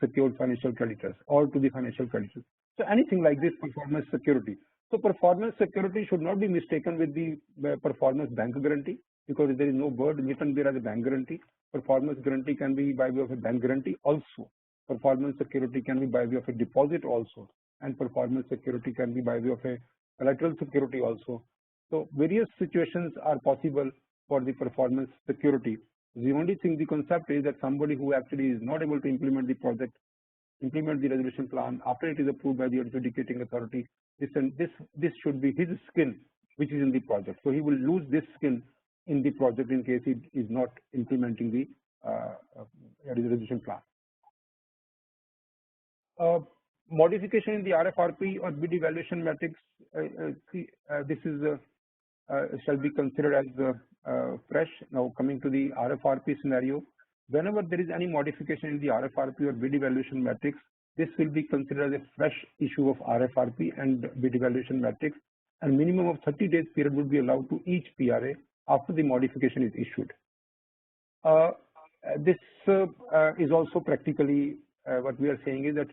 secured financial creditors or to the financial creditors. So anything like this, performance security. So performance security should not be mistaken with the performance bank guarantee, because there is no word written there as a bank guarantee. Performance guarantee can be by way of a bank guarantee also. Performance security can be by way of a deposit also, and performance security can be by way of a collateral security also. So various situations are possible for the performance security. The only thing, the concept is that somebody who actually is not able to implement the project, implement the resolution plan after it is approved by the adjudicating authority, this should be his skin which is in the project. So he will lose this skin in the project in case he is not implementing the resolution plan. Modification in the RFRP or bid evaluation matrix, this is shall be considered as fresh. Now coming to the RFRP scenario, whenever there is any modification in the RFRP or bid evaluation matrix, this will be considered as a fresh issue of RFRP and bid evaluation matrix, and minimum of 30 days period would be allowed to each PRA after the modification is issued. This is also practically what we are saying is that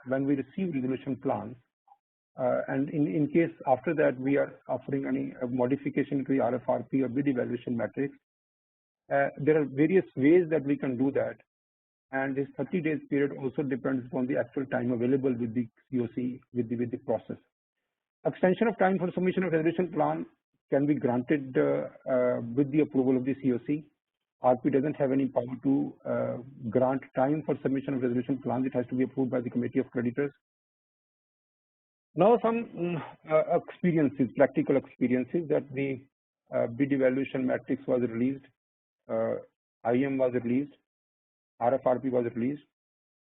when we receive resolution plans, and in case after that we are offering any modification to the RFRP or bid evaluation matrix, there are various ways that we can do that, and this 30 days period also depends upon the actual time available with the COC, with the process. Extension of time for submission of resolution plan can be granted with the approval of the COC. RP doesn't have any power to grant time for submission of resolution plans. It has to be approved by the committee of creditors. Now some experiences, practical experiences, that the bid evaluation matrix was released, IM was released, RFRP was released,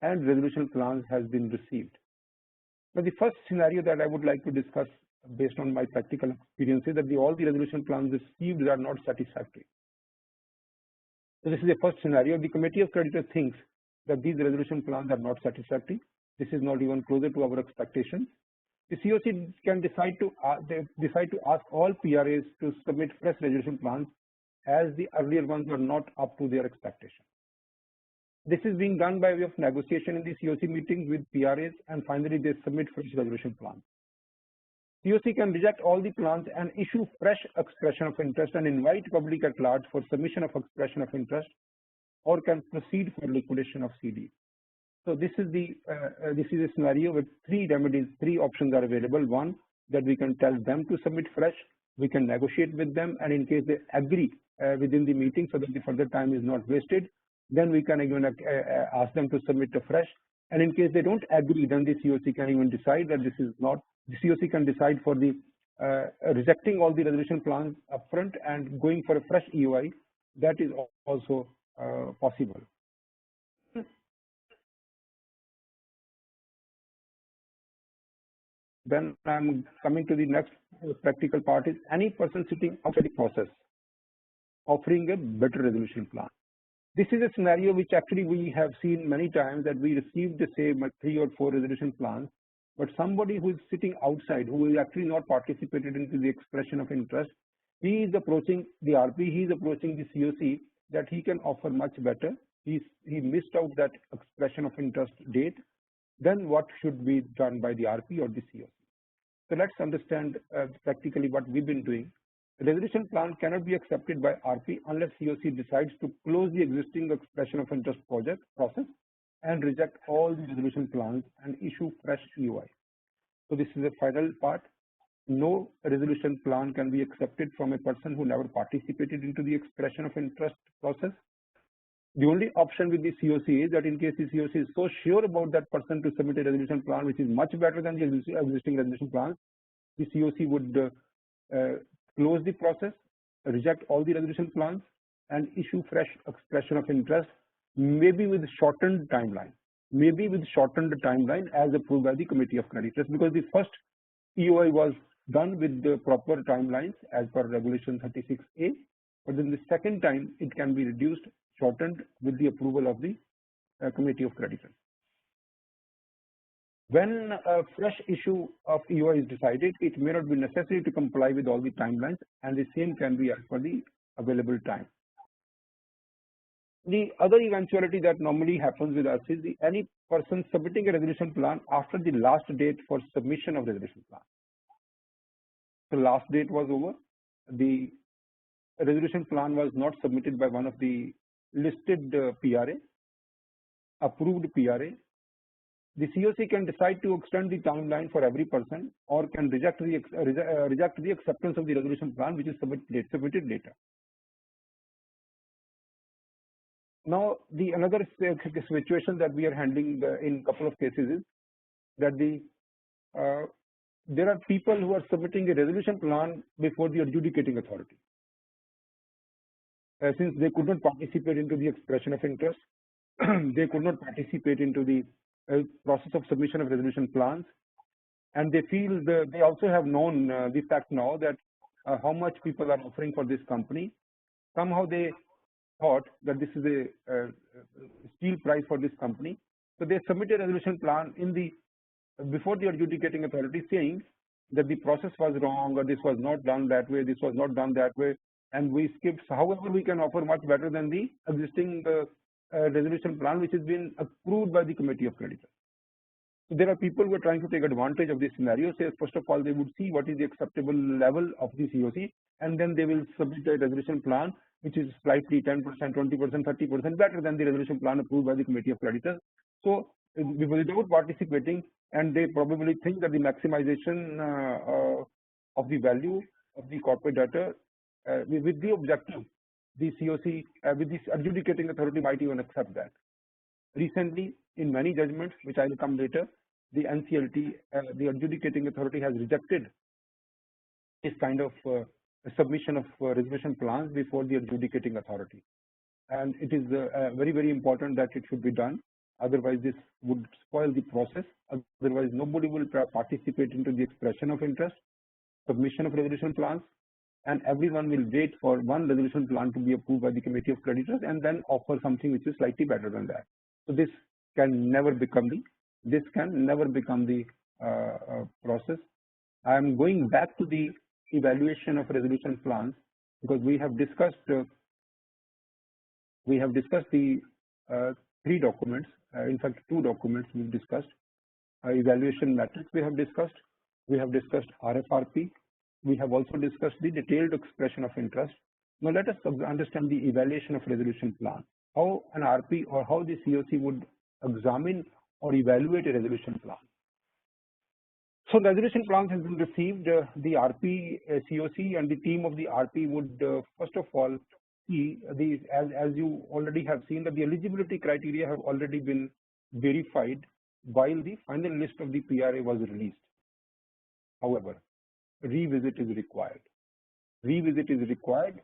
and resolution plans has been received. Now the first scenario that I would like to discuss based on my practical experience is that all the resolution plans received are not satisfactory. So this is the first scenario. The committee of creditors thinks that these resolution plans are not satisfactory. This is not even closer to our expectations. The COC can decide to ask all PRAs to submit fresh resolution plans as the earlier ones are not up to their expectation. This is being done by way of negotiation in the COC meetings with PRAs, and finally they submit fresh resolution plans. COC can reject all the plans and issue fresh expression of interest and invite public at large for submission of expression of interest, or can proceed for liquidation of CD. So this is a scenario with three remedies, three options are available. One, that we can tell them to submit fresh, we can negotiate with them, and in case they agree within the meeting so that the further time is not wasted, then we can even ask them to submit a fresh. And in case they don't agree, then the COC can even decide that this is not. The COC can decide for the rejecting all the resolution plans upfront and going for a fresh EOI. That is also possible. Then I'm coming to the next practical part, is any person sitting outside the process offering a better resolution plan. This is a scenario which actually we have seen many times, that we received the same 3 or 4 resolution plans, but somebody who is sitting outside, who is actually not participated into the expression of interest, he is approaching the RP, he is approaching the COC that he can offer much better. He missed out that expression of interest date. Then what should be done by the RP or the COC? So let's understand practically what we've been doing. The resolution plan cannot be accepted by RP unless COC decides to close the existing expression of interest process and reject all the resolution plans and issue fresh EOI. So this is the final part. No resolution plan can be accepted from a person who never participated into the expression of interest process. The only option with the COC is that in case the COC is so sure about that person to submit a resolution plan which is much better than the existing resolution plans, the COC would close the process, reject all the resolution plans, and issue fresh expression of interest, maybe with shortened timeline, as approved by the Committee of Creditors, because the first EOI was done with the proper timelines as per Regulation 36A, but then the second time it can be reduced, shortened with the approval of the Committee of Creditors. When a fresh issue of EOI is decided, it may not be necessary to comply with all the timelines, and the same can be as per the available time. The other eventuality that normally happens with us is any person submitting a resolution plan after the last date for submission of resolution plan. The last date was over. The resolution plan was not submitted by one of the listed PRA, approved PRA. The COC can decide to extend the timeline for every person, or can reject the acceptance of the resolution plan which is submitted later. Now, the another situation that we are handling in couple of cases is that there are people who are submitting a resolution plan before the adjudicating authority. Since they could not participate into the expression of interest, they could not participate into the process of submission of resolution plans, and they feel they also have known the fact now that how much people are offering for this company. Somehow they thought that this is a steal price for this company, so they submit a resolution plan before the adjudicating authority, saying that the process was wrong, or this was not done that way, this was not done that way, and we skipped. However, we can offer much better than the existing resolution plan which has been approved by the Committee of Creditors. So there are people who are trying to take advantage of this scenario. Say, first of all, they would see what is the acceptable level of the COC, and then they will submit a resolution plan which is slightly 10%, 20%, 30% better than the resolution plan approved by the Committee of Creditors. So without participating, and they probably think that the maximization of the value of the corporate debtor with the objective, the COC with this adjudicating authority might even accept that. Recently, in many judgments, which I will come later, the NCLT, the adjudicating authority, has rejected this kind of submission of resolution plans before the adjudicating authority, and it is very, very important that it should be done. Otherwise, this would spoil the process. Otherwise, nobody will participate into the expression of interest, submission of resolution plans, and everyone will wait for one resolution plan to be approved by the Committee of Creditors and then offer something which is slightly better than that. So this can never become the process. I am going back to the evaluation of resolution plans because we have discussed the three documents. In fact, two documents we've discussed. Evaluation matrix we have discussed RFRP. We have also discussed the detailed expression of interest. Now let us understand the evaluation of resolution plan. How an RP or how the COC would examine or evaluate a resolution plan. So the resolution plan has been received. The RP, COC, and the team of the RP would first of all see these, as you already have seen, that the eligibility criteria have already been verified while the final list of the PRA was released. However, revisit is required. Revisit is required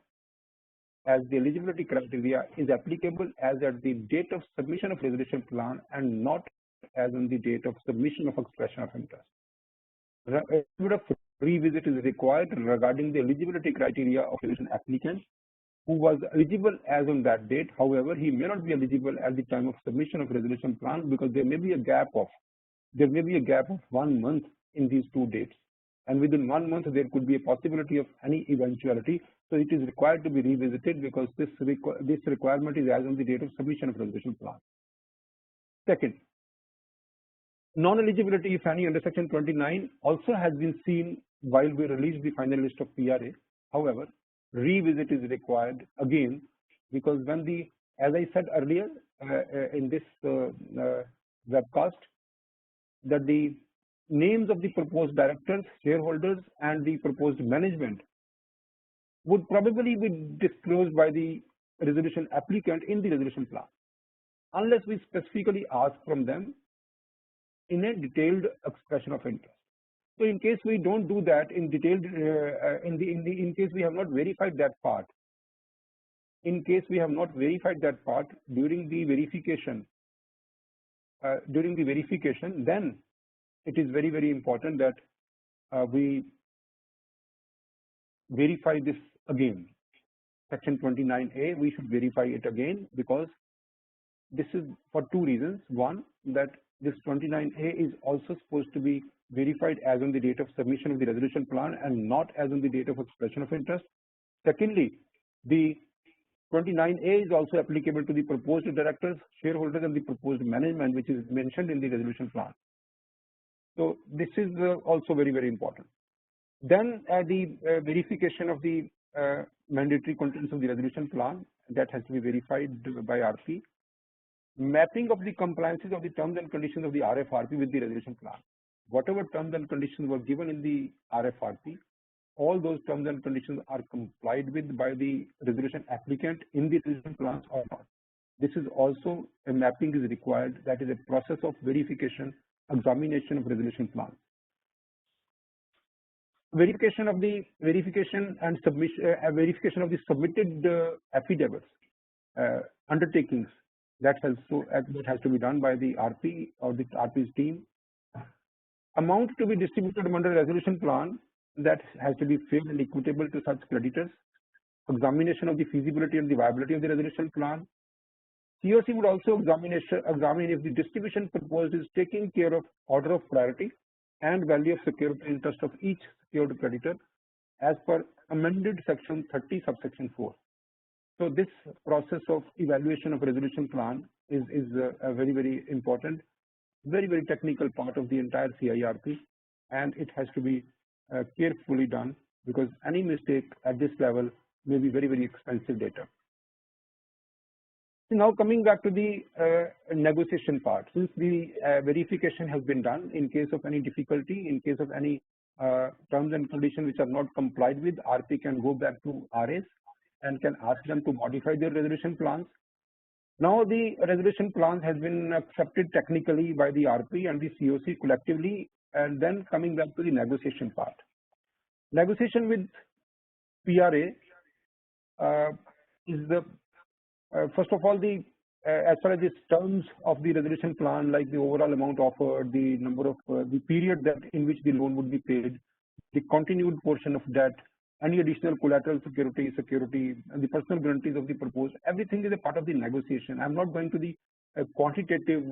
as the eligibility criteria is applicable as at the date of submission of resolution plan and not as on the date of submission of expression of interest. Revisit is required regarding the eligibility criteria of resolution applicant who was eligible as on that date. However, he may not be eligible at the time of submission of resolution plan because there may be a gap of 1 month in these two dates, and within 1 month there could be a possibility of any eventuality. So it is required to be revisited because this requirement is as on the date of submission of resolution plan. Second, non-eligibility, if any, under section 29 also has been seen while we release the final list of PRA. However, revisit is required again because when as I said earlier in this webcast, that the names of the proposed directors, shareholders, and the proposed management would probably be disclosed by the resolution applicant in the resolution plan, unless we specifically ask from them in a detailed expression of interest. So in case we don't do that in detailed, in case we have not verified that part, during the verification, then it is very, very important that we verify this again. Section 29A, we should verify it again, because this is for two reasons. One, that this 29A is also supposed to be verified as on the date of submission of the resolution plan and not as on the date of expression of interest. Secondly, the 29A is also applicable to the proposed directors, shareholders, and the proposed management, which is mentioned in the resolution plan. So this is also very, very important. Then the verification of the mandatory contents of the resolution plan, that has to be verified by RP. Mapping of the compliances of the terms and conditions of the RFRP with the resolution plan. Whatever terms and conditions were given in the RFRP, all those terms and conditions are complied with by the resolution applicant in the resolution plans or not. This is also a mapping is required. That is a process of verification, examination of resolution plans. Verification and submission, verification of the submitted affidavits, undertakings, that has to be done by the RP or the RP's team. Amount to be distributed under resolution plan, that has to be fair and equitable to such creditors. Examination of the feasibility and the viability of the resolution plan. COC would also examine if the distribution proposed is taking care of order of priority and value of security interest of each secured creditor as per amended section 30 subsection 4. So this process of evaluation of resolution plan is a very, very important, very, very technical part of the entire CIRP, and it has to be carefully done, because any mistake at this level may be very, very expensive data. Now coming back to the negotiation part, since the verification has been done, in case of any difficulty, in case of any terms and conditions which are not complied with, RP can go back to RAs and can ask them to modify their resolution plans. Now the resolution plan has been accepted technically by the RP and the COC collectively, and then coming back to the negotiation part. Negotiation with PRA is the first of all, the as far as the terms of the resolution plan, like the overall amount offered, the number of the period that in which the loan would be paid, the continued portion of debt, any additional collateral security, and the personal guarantees of the proposed, everything is a part of the negotiation. I'm not going to the quantitative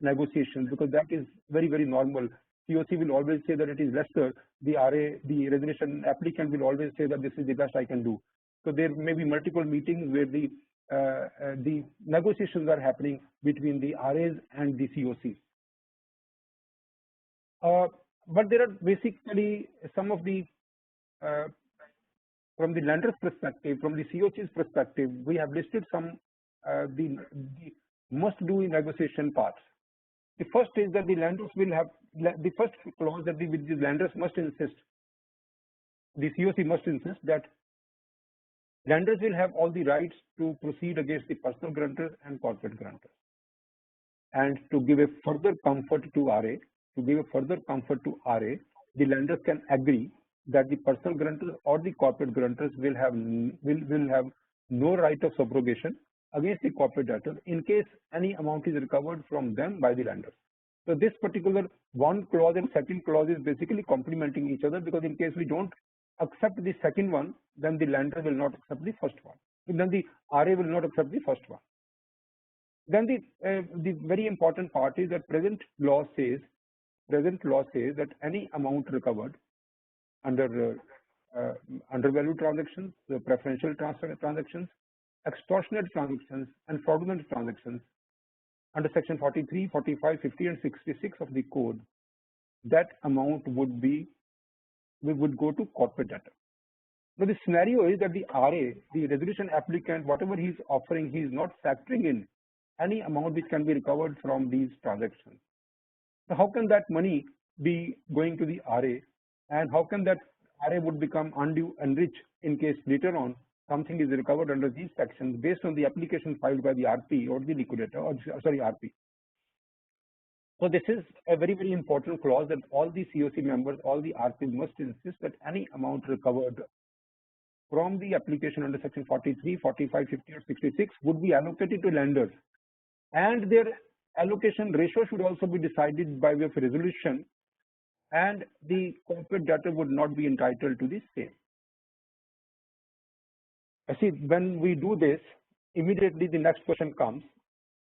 negotiations, because that is very, very normal. COC will always say that it is lesser. The RA, the resolution applicant will always say that this is the best I can do. So there may be multiple meetings where the negotiations are happening between the RAs and the COCs. But there are basically some of the from the lender's perspective, from the COC's perspective, we have listed some the must-do negotiation parts. The first is that the lenders will have the first clause that the lenders must insist. The COC must insist that lenders will have all the rights to proceed against the personal guarantors and corporate guarantors, and to give a further comfort to RA. The lenders can agree that the personal guarantors or the corporate guarantors will have no right of subrogation against the corporate debtor in case any amount is recovered from them by the lenders. So this particular one clause and second clause is basically complementing each other, because in case we don't accept the second one, then the lender will not accept the first one, and then the RA will not accept the first one. Then the very important part is that present law says that any amount recovered under undervalued transactions, preferential transfer transactions, extortionate transactions, and fraudulent transactions under section 43, 45, 50, and 66 of the code, that amount would go to corporate debtor. Now the scenario is that the RA, the resolution applicant, whatever he is offering, he is not factoring in any amount which can be recovered from these transactions. So how can that money be going to the RA, and how can that RA would become undue enriched in case later on something is recovered under these sections based on the application filed by the RP or the liquidator, or sorry, RP. So this is a very, very important clause that all the COC members, all the RPs must insist that any amount recovered from the application under section 43, 45, 50 or 66 would be allocated to lenders, and their allocation ratio should also be decided by way of resolution, and the corporate debtor would not be entitled to the same. See, when we do this, immediately the next question comes,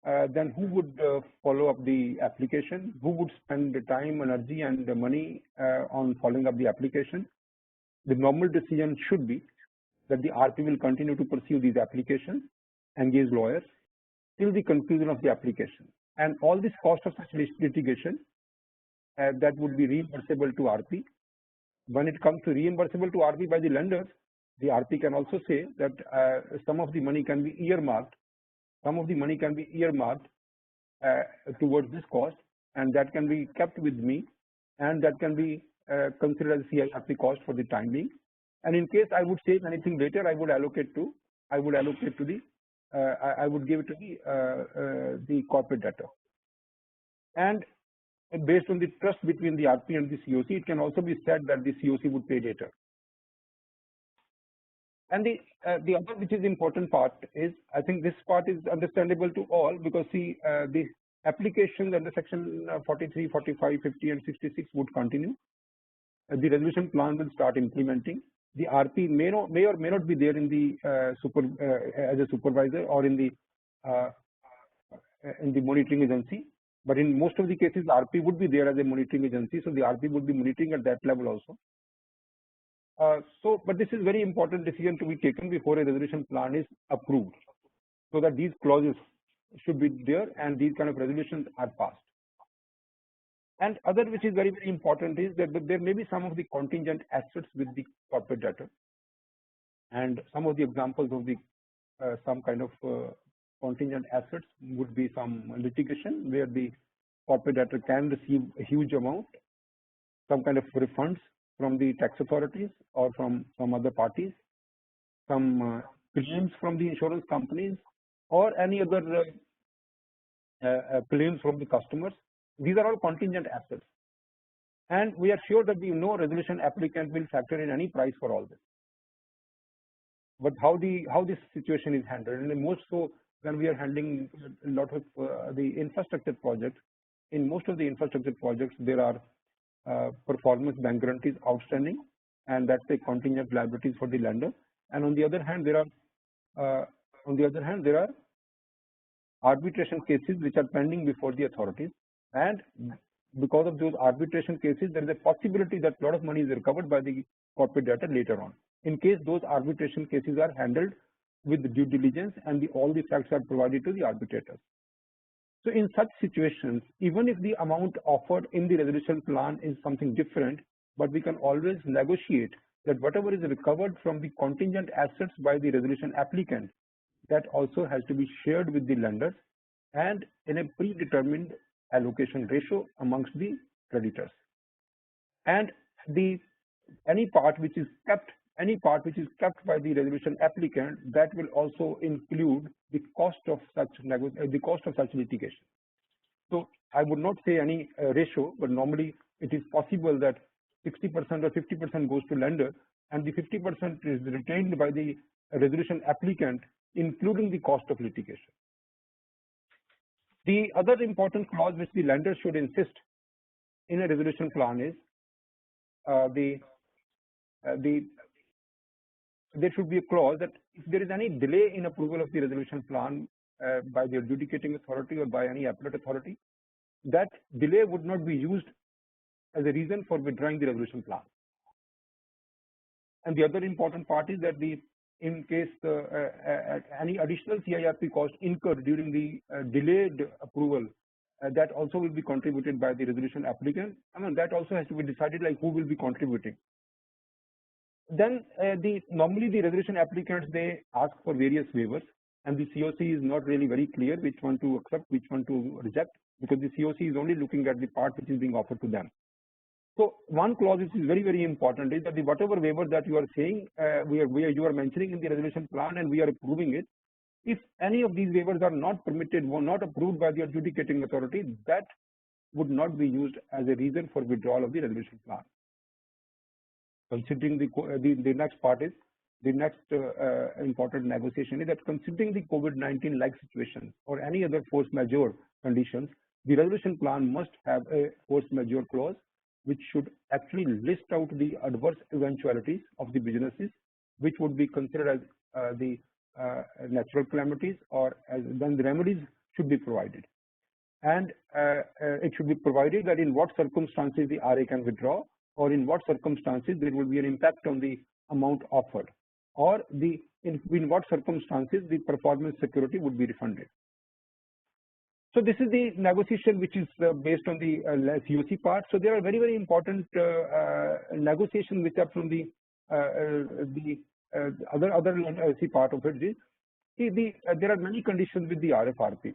then who would follow up the application? Who would spend the time, energy and the money on following up the application? The normal decision should be that the RP will continue to pursue these applications, engage lawyers till the conclusion of the application, and all this cost of such litigation that would be reimbursable to RP. When it comes to reimbursable to RP by the lenders, the RP can also say that some of the money can be earmarked. Some of the money can be earmarked towards this cost, and that can be kept with me, and that can be considered as CIRP cost for the time being. And in case I would save anything later, I would allocate to the I would give it to the corporate debtor. And based on the trust between the RP and the COC, it can also be said that the COC would pay later. And the other which is important part is, I think this part is understandable to all, because see, the applications under section 43, 45, 50 and 66 would continue. The resolution plan will start implementing. The RP may or may not be there in the as a supervisor or in the monitoring agency, but in most of the cases RP would be there as a monitoring agency, so the RP would be monitoring at that level also. But this is very important decision to be taken before a resolution plan is approved, so that these clauses should be there and these kind of resolutions are passed. And other which is very, very important is that there may be some of the contingent assets with the corporate debtor, and some of the examples of the some kind of contingent assets would be some litigation where the corporate debtor can receive a huge amount, some kind of refunds from the tax authorities or from some other parties, some claims from the insurance companies, or any other claims from the customers. These are all contingent assets, and we are sure that no resolution applicant will factor in any price for all this. But how this situation is handled, and most so when we are handling a lot of the infrastructure projects. In most of the infrastructure projects, there are performance bank guarantees outstanding, and that's a contingent liabilities for the lender. And on the other hand, there are arbitration cases which are pending before the authorities, and because of those arbitration cases, there is a possibility that a lot of money is recovered by the corporate debtor later on, in case those arbitration cases are handled with due diligence and all the facts are provided to the arbitrators. So in such situations, even if the amount offered in the resolution plan is something different, but we can always negotiate that whatever is recovered from the contingent assets by the resolution applicant, that also has to be shared with the lenders and in a predetermined allocation ratio amongst the creditors. And any part which is kept by the resolution applicant, that will also include the cost of such litigation. So I would not say any ratio, but normally it is possible that 60% or 50% goes to lender, and the 50% is retained by the resolution applicant, including the cost of litigation. The other important clause which the lender should insist in a resolution plan is there should be a clause that if there is any delay in approval of the resolution plan by the adjudicating authority or by any appellate authority, that delay would not be used as a reason for withdrawing the resolution plan. And the other important part is that in case any additional CIRP cost incurred during the delayed approval, that also will be contributed by the resolution applicant. I mean, that also has to be decided, like who will be contributing. Then normally the resolution applicants, they ask for various waivers, and the COC is not really very clear which one to accept, which one to reject, because the COC is only looking at the part which is being offered to them. So one clause which is very, very important is that the whatever waiver that you are saying, you are mentioning in the resolution plan and we are approving it, if any of these waivers are not permitted or not approved by the adjudicating authority, that would not be used as a reason for withdrawal of the resolution plan. Considering the next part is, the next important negotiation is that considering the COVID-19 like situation or any other force majeure conditions, the resolution plan must have a force majeure clause which should actually list out the adverse eventualities of the businesses, which would be considered as the natural calamities, or as then the remedies should be provided. And it should be provided that in what circumstances the RA can withdraw, or in what circumstances there will be an impact on the amount offered, or in what circumstances the performance security would be refunded. So this is the negotiation which is based on the COC part. So there are very, very important negotiations which are from the other LC part of it. There are many conditions with the RFRP.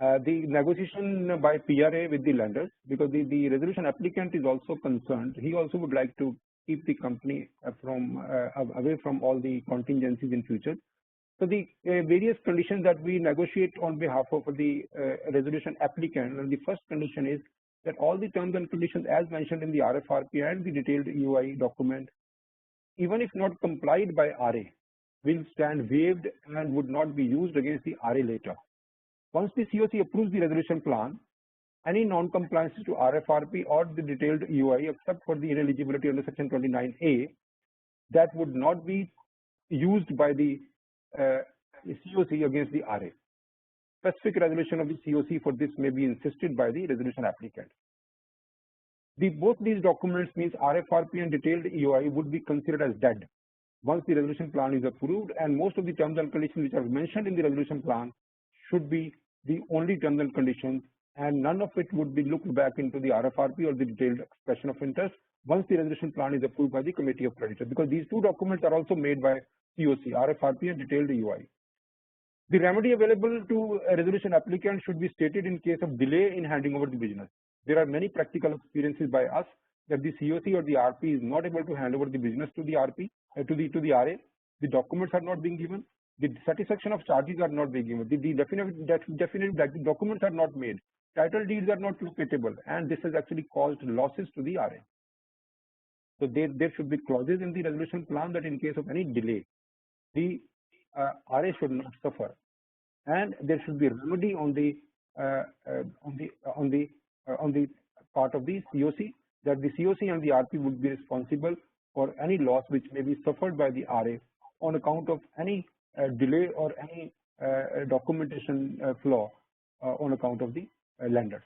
The negotiation by PRA with the lenders, because the resolution applicant is also concerned. He also would like to keep the company away from all the contingencies in future. So the various conditions that we negotiate on behalf of the resolution applicant, and the first condition is that all the terms and conditions as mentioned in the RFRP and the detailed EOI document, even if not complied by RA, will stand waived and would not be used against the RA later. Once the COC approves the resolution plan, any non-compliances to RFRP or the detailed EOI except for the ineligibility under section 29A, that would not be used by the COC against the RA. Specific resolution of the COC for this may be insisted by the resolution applicant. Both these documents means RFRP and detailed EOI would be considered as dead once the resolution plan is approved, and most of the terms and conditions which are mentioned in the resolution plan should be the only terms and conditions, and none of it would be looked back into the RFRP or the detailed expression of interest once the resolution plan is approved by the Committee of Creditors, because these two documents are also made by COC, RFRP and detailed EOI. The remedy available to a resolution applicant should be stated in case of delay in handing over the business. There are many practical experiences by us that the COC or the RP is not able to hand over the business to the RP, to the RA. The documents are not being given. The satisfaction of charges are not being given. The definite documents are not made. Title deeds are not locatable, and this has actually caused losses to the RA. So there should be clauses in the resolution plan that in case of any delay, the RA should not suffer, and there should be a remedy on the part of the COC, that the COC and the RP would be responsible for any loss which may be suffered by the RA on account of any delay or any documentation flaw on account of the lenders.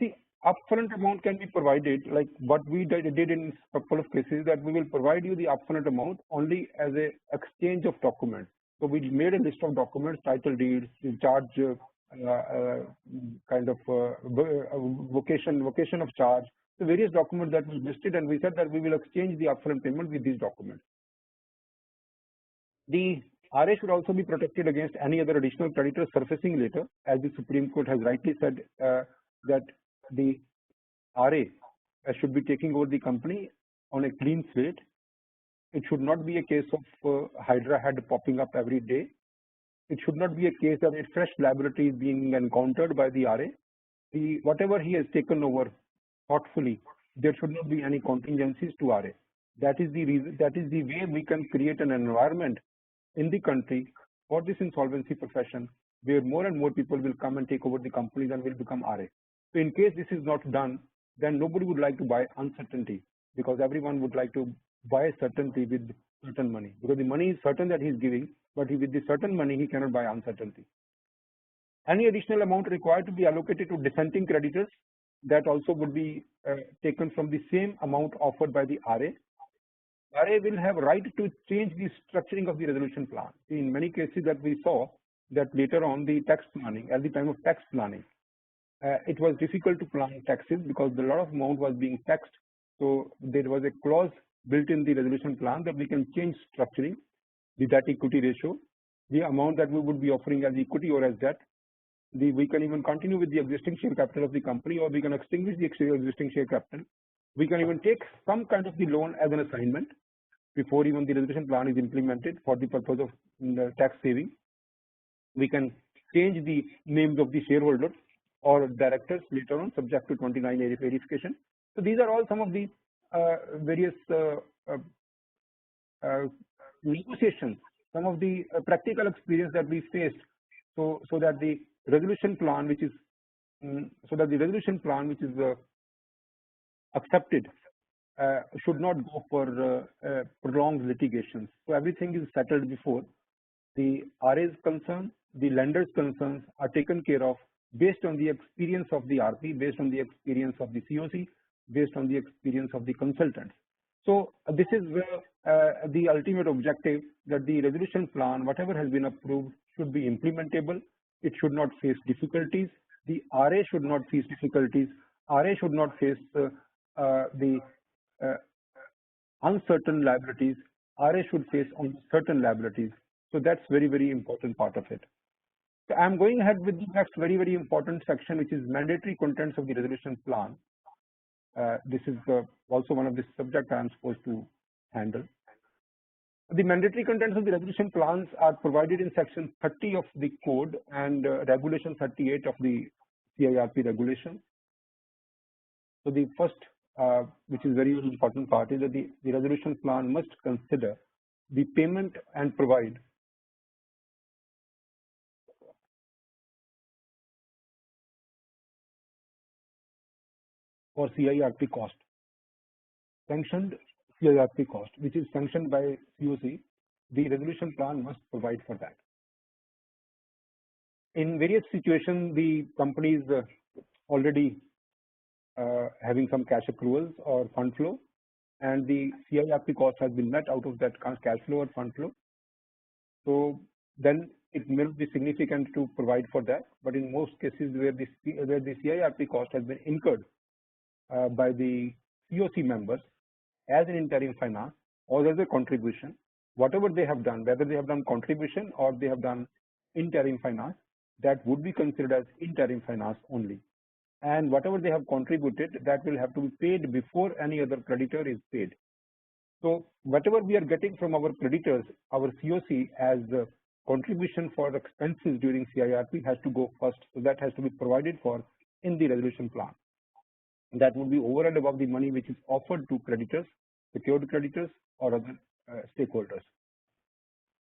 See, upfront amount can be provided, like what we did in a couple of cases, that we will provide you the upfront amount only as a exchange of documents. So we made a list of documents, title deeds, charge kind of vocation of charge, the various documents that we listed, and we said that we will exchange the upfront payment with these documents. The RA should also be protected against any other additional creditors surfacing later, as the Supreme Court has rightly said that the RA should be taking over the company on a clean slate. It should not be a case of Hydra head popping up every day. It should not be a case that a fresh liability is being encountered by the RA. Whatever he has taken over thoughtfully, there should not be any contingencies to RA. That is the reason. That is the way we can create an environment in the country for this insolvency profession, where more and more people will come and take over the companies and will become RA. So in case this is not done, then nobody would like to buy uncertainty, because everyone would like to buy certainty with certain money, because the money is certain that he is giving, but with the certain money he cannot buy uncertainty. Any additional amount required to be allocated to dissenting creditors, that also would be taken from the same amount offered by the RA. RA will have right to change the structuring of the resolution plan. In many cases that we saw that later on the tax planning, at the time of tax planning, it was difficult to plan taxes because a lot of amount was being taxed. So there was a clause built in the resolution plan that we can change structuring. the debt equity ratio, the amount that we would be offering as equity or as debt. We can even continue with the existing share capital of the company, or we can extinguish the existing share capital. We can even take some kind of the loan as an assignment before even the resolution plan is implemented for the purpose of tax saving. We can change the names of the shareholders or directors later on, subject to 29A verification. So these are all some of the various negotiations, some of the practical experience that we faced, so that the resolution plan which is accepted should not go for prolonged litigations. So everything is settled before. The RA's concerns, the lender's concerns are taken care of based on the experience of the RP, based on the experience of the COC, based on the experience of the consultants. So this is where the ultimate objective, that the resolution plan, whatever has been approved, should be implementable. It should not face difficulties. The RA should not face difficulties. RA should not face the uncertain liabilities. RA should face certain liabilities. So that's very, very important part of it. So I'm going ahead with the next very, very important section, which is mandatory contents of the resolution plan. This is also one of the subjects I'm supposed to handle. The mandatory contents of the resolution plans are provided in section 30 of the code and regulation 38 of the CIRP regulation. So the first, which is very important part, is that the resolution plan must consider the payment and provide for CIRP cost, sanctioned CIRP cost, which is sanctioned by COC. The resolution plan must provide for that. In various situations, the company is already having some cash accruals or fund flow, and the CIRP cost has been met out of that cash flow or fund flow. So then it may be significant to provide for that, but in most cases where the CIRP cost has been incurred by the COC members as an interim finance or as a contribution, whatever they have done, whether they have done contribution or they have done interim finance, that would be considered as interim finance only. And whatever they have contributed, that will have to be paid before any other creditor is paid. So whatever we are getting from our creditors, our COC, as contribution for expenses during CIRP has to go first. So that has to be provided for in the resolution plan. That would be over and above the money which is offered to creditors, secured creditors, or other stakeholders.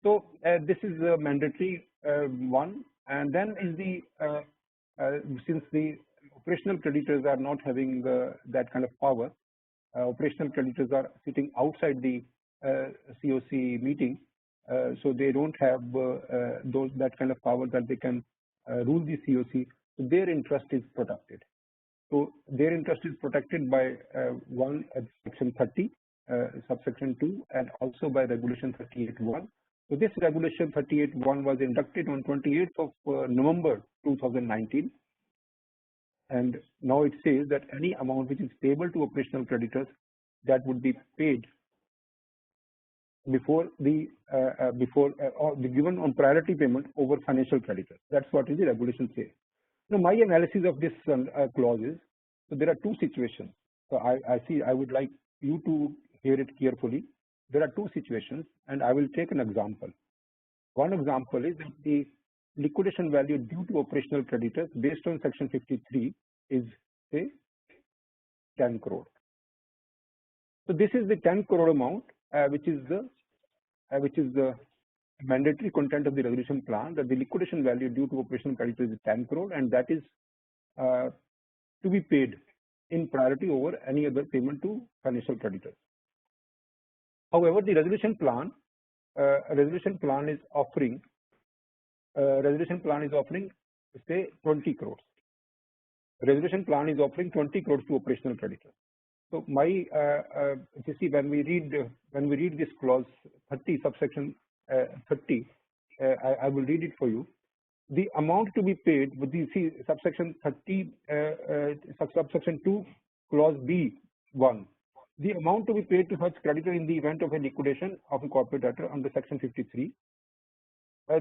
So this is a mandatory one. And then is the since the operational creditors are not having that kind of power, operational creditors are sitting outside the COC meeting, so they don't have that kind of power that they can rule the COC. So their interest is protected. So their interest is protected by one section 30, subsection 2, and also by regulation 38.1. So this regulation 38.1 was inducted on 28th of November 2019, and now it says that any amount which is payable to operational creditors, that would be paid before the or the given on priority payment over financial creditors. That's what is the regulation says. Now my analysis of this clause is, so there are two situations. So I would like you to hear it carefully. There are two situations, and I will take an example. One example is that the liquidation value due to operational creditors based on section 53 is, say, 10 crore. So this is the 10 crore amount, which is the mandatory content of the resolution plan, that the liquidation value due to operational creditors is 10 crore, and that is to be paid in priority over any other payment to financial creditors. However, the resolution plan is offering say 20 crores. Resolution plan is offering 20 crores to operational creditors. So my you see, when we read this clause 30, subsection 30, I will read it for you. The amount to be paid with the subsection 30, subsection 2, clause B1. the amount to be paid to such creditor in the event of a liquidation of a corporate debtor under section 53,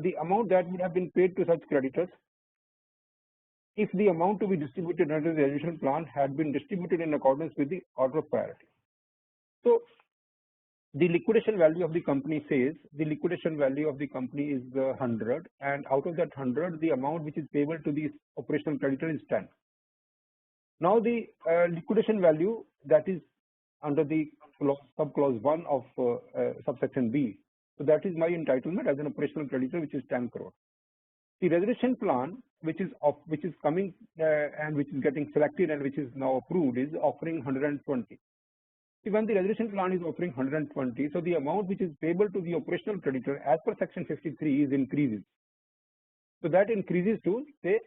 the amount that would have been paid to such creditors if the amount to be distributed under the resolution plan had been distributed in accordance with the order of priority. So the liquidation value of the company says the liquidation value of the company is 100, and out of that 100, the amount which is payable to the operational creditor is 10. Now the liquidation value that is under the subclause 1 of subsection B, so that is my entitlement as an operational creditor, which is 10 crore. The resolution plan which is coming and which is getting selected and which is now approved is offering 120. When the resolution plan is offering 120, so the amount which is payable to the operational creditor as per section 53 is increases. So that increases to say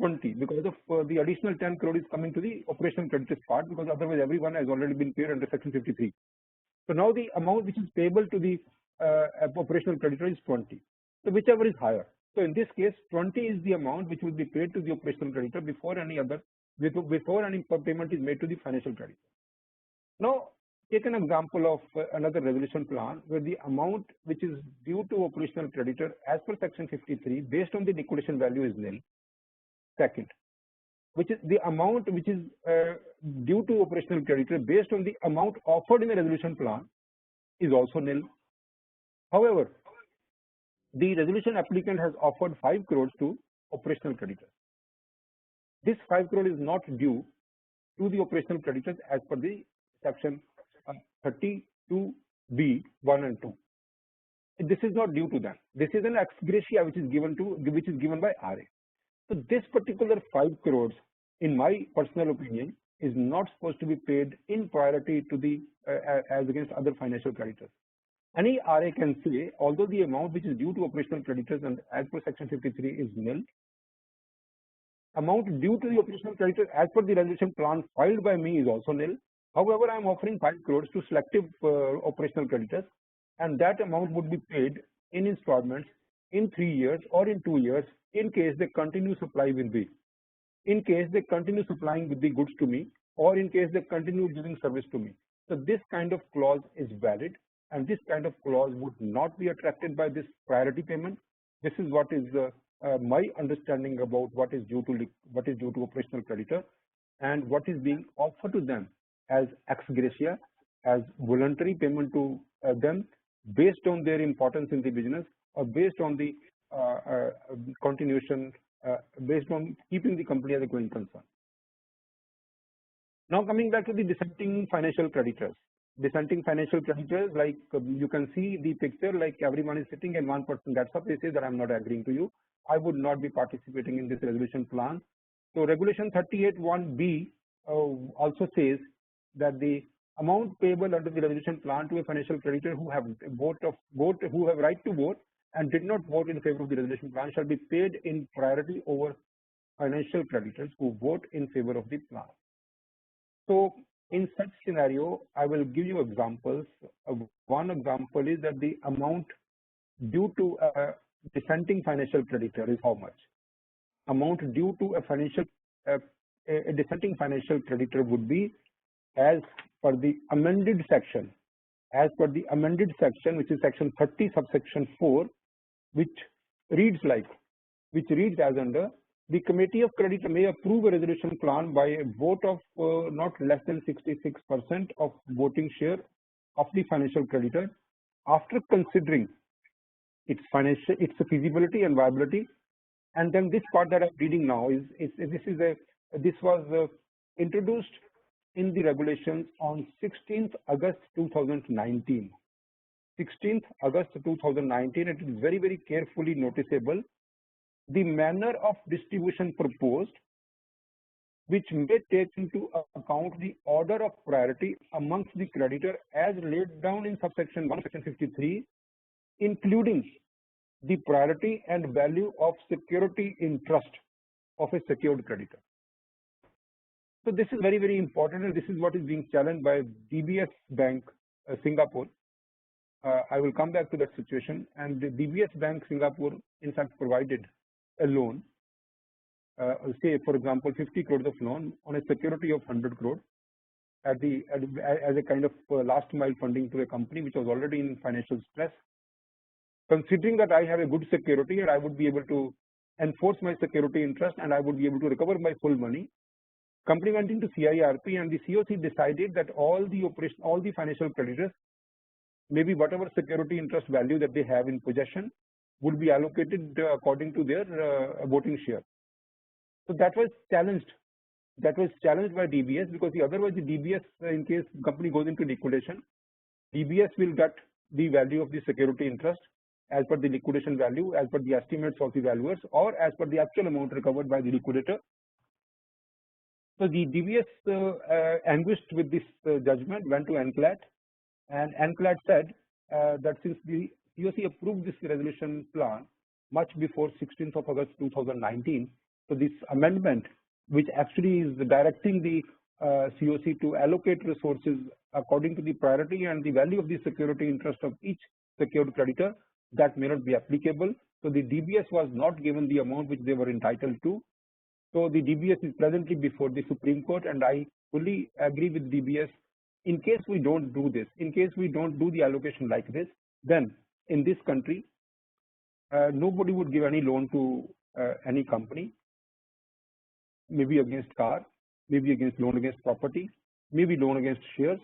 20 because of the additional 10 crore is coming to the operational creditors part, because otherwise everyone has already been paid under section 53. So now the amount which is payable to the operational creditor is 20. So whichever is higher. So in this case, 20 is the amount which will be paid to the operational creditor before any payment is made to the financial creditor. Now, take an example of another resolution plan where the amount which is due to operational creditor as per section 53 based on the liquidation value is nil. Second, which is the amount which is due to operational creditor based on the amount offered in the resolution plan is also nil. However, the resolution applicant has offered 5 crores to operational creditors. This 5 crore is not due to the operational creditors as per the section 32B 1 and 2. This is not due to them. This is an ex gratia which is given by RA. So this particular 5 crores, in my personal opinion, is not supposed to be paid in priority to the as against other financial creditors. Any RA can say, although the amount which is due to operational creditors and as per section 53 is nil, amount due to the operational creditors as per the resolution plan filed by me is also nil. However, I am offering 5 crores to selective operational creditors, and that amount would be paid in installments in 3 years or in 2 years in case they continue supply with me, in case they continue supplying with the goods to me, or in case they continue giving service to me. So this kind of clause is valid, and this kind of clause would not be attracted by this priority payment. This is what is my understanding about what is due to operational creditor and what is being offered to them as ex gratia, as voluntary payment to them based on their importance in the business or based on the continuation, based on keeping the company as a going concern. Now coming back to the dissenting financial creditors. Dissenting financial creditors, like you can see the picture, like everyone is sitting and one person gets up, they say that I'm not agreeing to you. I would not be participating in this resolution plan. So regulation 38(1)(b) also says that the amount payable under the resolution plan to a financial creditor who have right to vote and did not vote in favor of the resolution plan shall be paid in priority over financial creditors who vote in favor of the plan. So in such scenario, I will give you examples. One example is that the amount due to a dissenting financial creditor is how much? Amount due to a dissenting financial creditor would be as per the amended section, which is section 30 subsection 4, which reads as under: the committee of credit may approve a resolution plan by a vote of not less than 66% of voting share of the financial creditor after considering its feasibility and viability. And then this part that I'm reading now this was introduced in the regulations on 16th August 2019. 16th August 2019. It is very, very carefully noticeable. The manner of distribution proposed, which may take into account the order of priority amongst the creditor as laid down in subsection 1, section 53, including the priority and value of security in trust of a secured creditor. So this is very, very important, and this is what is being challenged by DBS Bank Singapore. I will come back to that situation. And the DBS Bank Singapore, in fact, provided a loan, say for example 50 crores of loan on a security of 100 crore, as a kind of last mile funding to a company which was already in financial stress. Considering that I have a good security and I would be able to enforce my security interest and I would be able to recover my full money, company went into CIRP and the COC decided that all the financial creditors, maybe whatever security interest value that they have in possession, would be allocated according to their voting share. So that was challenged. That was challenged by DBS, because otherwise the DBS, in case company goes into liquidation, DBS will get the value of the security interest as per the liquidation value, as per the estimates of the valuers, or as per the actual amount recovered by the liquidator. So the DBS, anguished with this judgment, went to NCLAT, and NCLAT said that since the COC approved this resolution plan much before 16th of August 2019, so this amendment, which actually is directing the COC to allocate resources according to the priority and the value of the security interest of each secured creditor, that may not be applicable. So the DBS was not given the amount which they were entitled to. So the DBS is presently before the Supreme Court, and I fully agree with DBS. In case we don't do this, in case we don't do the allocation like this, then in this country, nobody would give any loan to any company, maybe against car, maybe against loan against property, maybe loan against shares,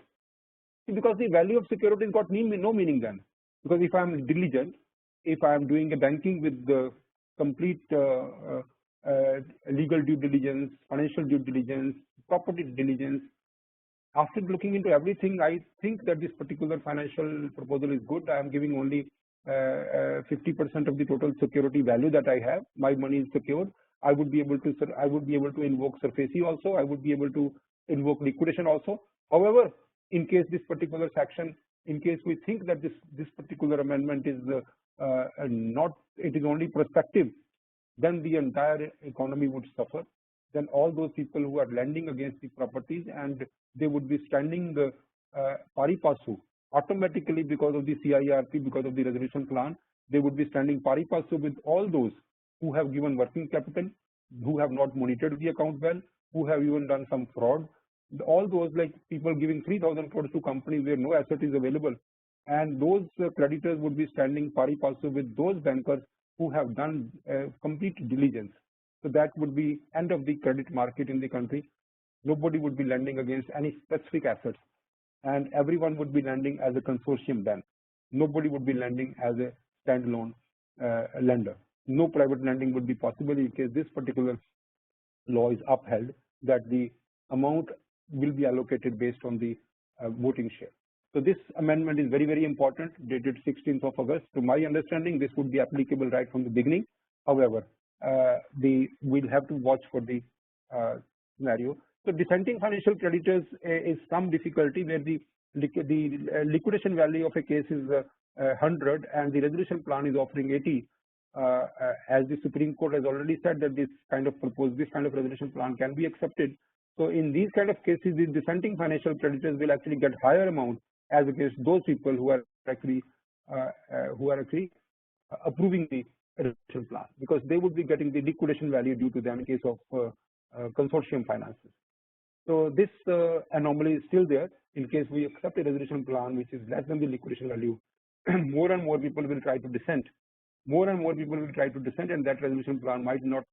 because the value of security has got no meaning then. Because if I am diligent, if I am doing a banking with the complete legal due diligence, financial due diligence, property diligence, after looking into everything, I think that this particular financial proposal is good. I am giving only 50% of the total security value that I have. My money is secured. I would be able to invoke SARFAESI also. I would be able to invoke liquidation also. However, in case this particular section, in case we think that this particular amendment is it is only prospective, then the entire economy would suffer. Then all those people who are lending against the properties, and they would be standing pari passu automatically because of the CIRP, because of the resolution plan. They would be standing pari passu with all those who have given working capital, who have not monitored the account well, who have even done some fraud. All those, like people giving 3,000 crores to companies where no asset is available, and those creditors would be standing pari passu with those bankers who have done complete diligence. So that would be end of the credit market in the country. Nobody would be lending against any specific assets, and everyone would be lending as a consortium then. Nobody would be lending as a standalone lender. No private lending would be possible in case this particular law is upheld, that the amount will be allocated based on the voting share. So this amendment is very, very important, dated 16th of August. To my understanding, this would be applicable right from the beginning. However, we'll have to watch for the scenario. So dissenting financial creditors is some difficulty where the liquidation value of a case is 100 and the resolution plan is offering 80. As the Supreme Court has already said that this kind of resolution plan can be accepted. So in these kind of cases, the dissenting financial creditors will actually get higher amount as against those people who are actually approving the resolution plan, because they would be getting the liquidation value due to them in case of consortium finances. So this anomaly is still there. In case we accept a resolution plan which is less than the liquidation value, more and more people will try to dissent. More and more people will try to dissent, and that resolution plan might not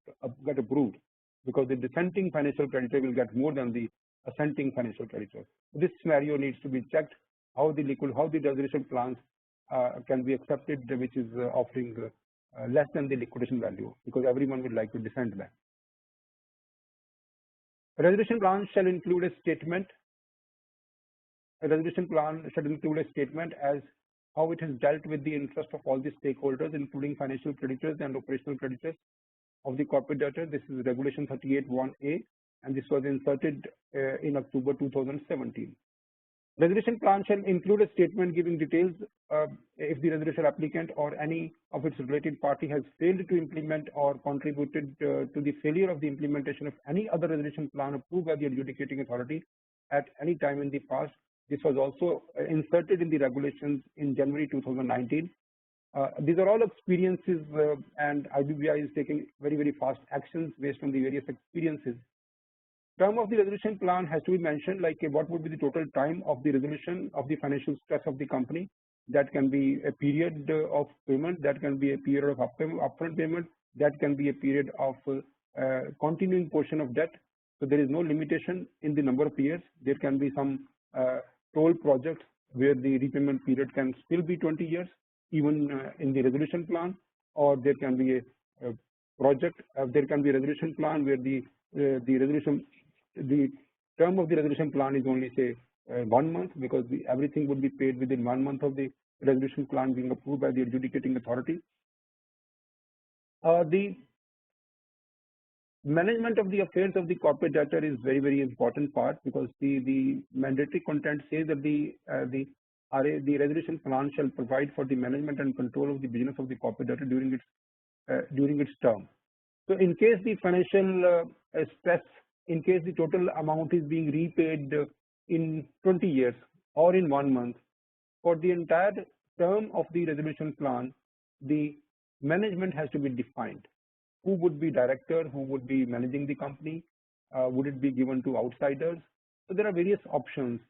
get approved, because the dissenting financial creditor will get more than the assenting financial creditor. This scenario needs to be checked, how the resolution plans can be accepted, which is offering less than the liquidation value, because everyone would like to dissent that. A resolution plan shall include a statement. A resolution plan should include a statement as how it has dealt with the interest of all the stakeholders, including financial creditors and operational creditors of the corporate debtor. This is Regulation 38(1)A, and this was inserted in October 2017. Resolution plan shall include a statement giving details if the resolution applicant or any of its related party has failed to implement or contributed to the failure of the implementation of any other resolution plan approved by the adjudicating authority at any time in the past. This was also inserted in the regulations in January 2019. These are all experiences, and IBBI is taking very, very fast actions based on the various experiences. term of the resolution plan has to be mentioned, like what would be the total time of the resolution of the financial stress of the company. That can be a period of payment, that can be a period of upfront payment, that can be a period of continuing portion of debt. So there is no limitation in the number of years. There can be some toll projects where the repayment period can still be 20 years, even in the resolution plan, or there can be a project, there can be a resolution plan where the term of the resolution plan is only say 1 month, because everything would be paid within 1 month of the resolution plan being approved by the adjudicating authority. The management of the affairs of the corporate debtor is very, very important part, because the mandatory content says that the resolution plan shall provide for the management and control of the business of the corporate debtor during its term. So in case the financial stress, in case the total amount is being repaid in 20 years or in 1 month, for the entire term of the resolution plan, the management has to be defined. Who would be director, who would be managing the company, would it be given to outsiders? So there are various options.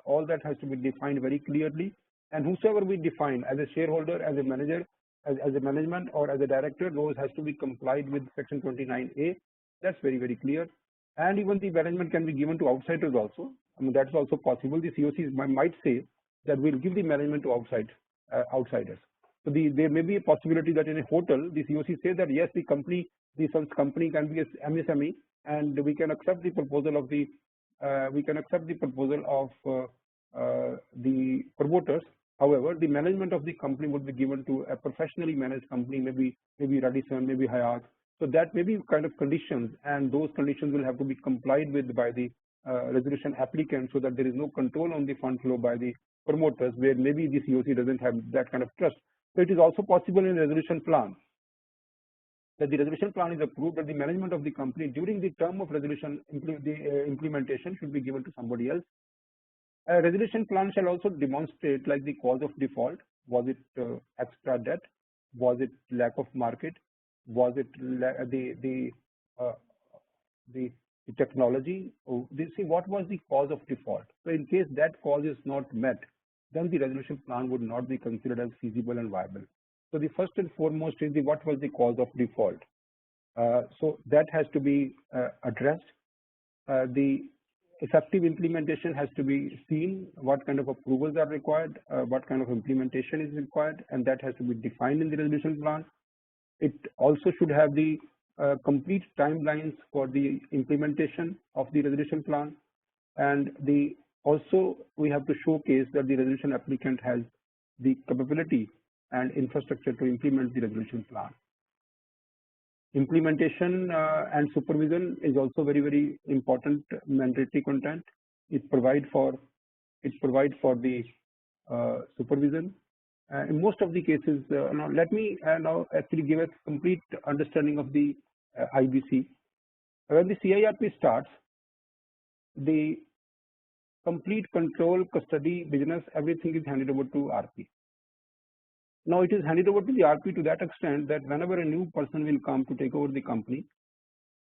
All that has to be defined very clearly, and whosoever we define as a shareholder, as a manager, as a management, or as a director, those has to be complied with section 29A. That's very, very clear. And even the management can be given to outsiders also. I mean, that's also possible. The COCs might say that we'll give the management to outsiders. So there may be a possibility that in a hotel, the COC says that yes, the company can be a MSME, and we can accept the proposal of the promoters. However, the management of the company would be given to a professionally managed company, maybe Radisson, maybe Hyatt. So that may be kind of conditions, and those conditions will have to be complied with by the resolution applicant, so that there is no control on the fund flow by the promoters, where maybe the COC doesn't have that kind of trust. So it is also possible in a resolution plan that the resolution plan is approved, that the management of the company during the term of resolution implementation should be given to somebody else. A resolution plan shall also demonstrate like the cause of default. Was it extra debt? Was it lack of market? Was it the technology? See, what was the cause of default? So in case that cause is not met, then the resolution plan would not be considered as feasible and viable. So the first and foremost is what was the cause of default. So that has to be addressed. The effective implementation has to be seen, what kind of approvals are required, what kind of implementation is required, and that has to be defined in the resolution plan. It also should have the complete timelines for the implementation of the resolution plan, and also we have to showcase that the resolution applicant has the capability and infrastructure to implement the resolution plan. Implementation and supervision is also very, very important mandatory content. It provides for the supervision. In most of the cases, now let me now actually give a complete understanding of the IBC. When the CIRP starts, the complete control, custody, business, everything is handed over to RP. Now it is handed over to the RP to that extent that whenever a new person will come to take over the company,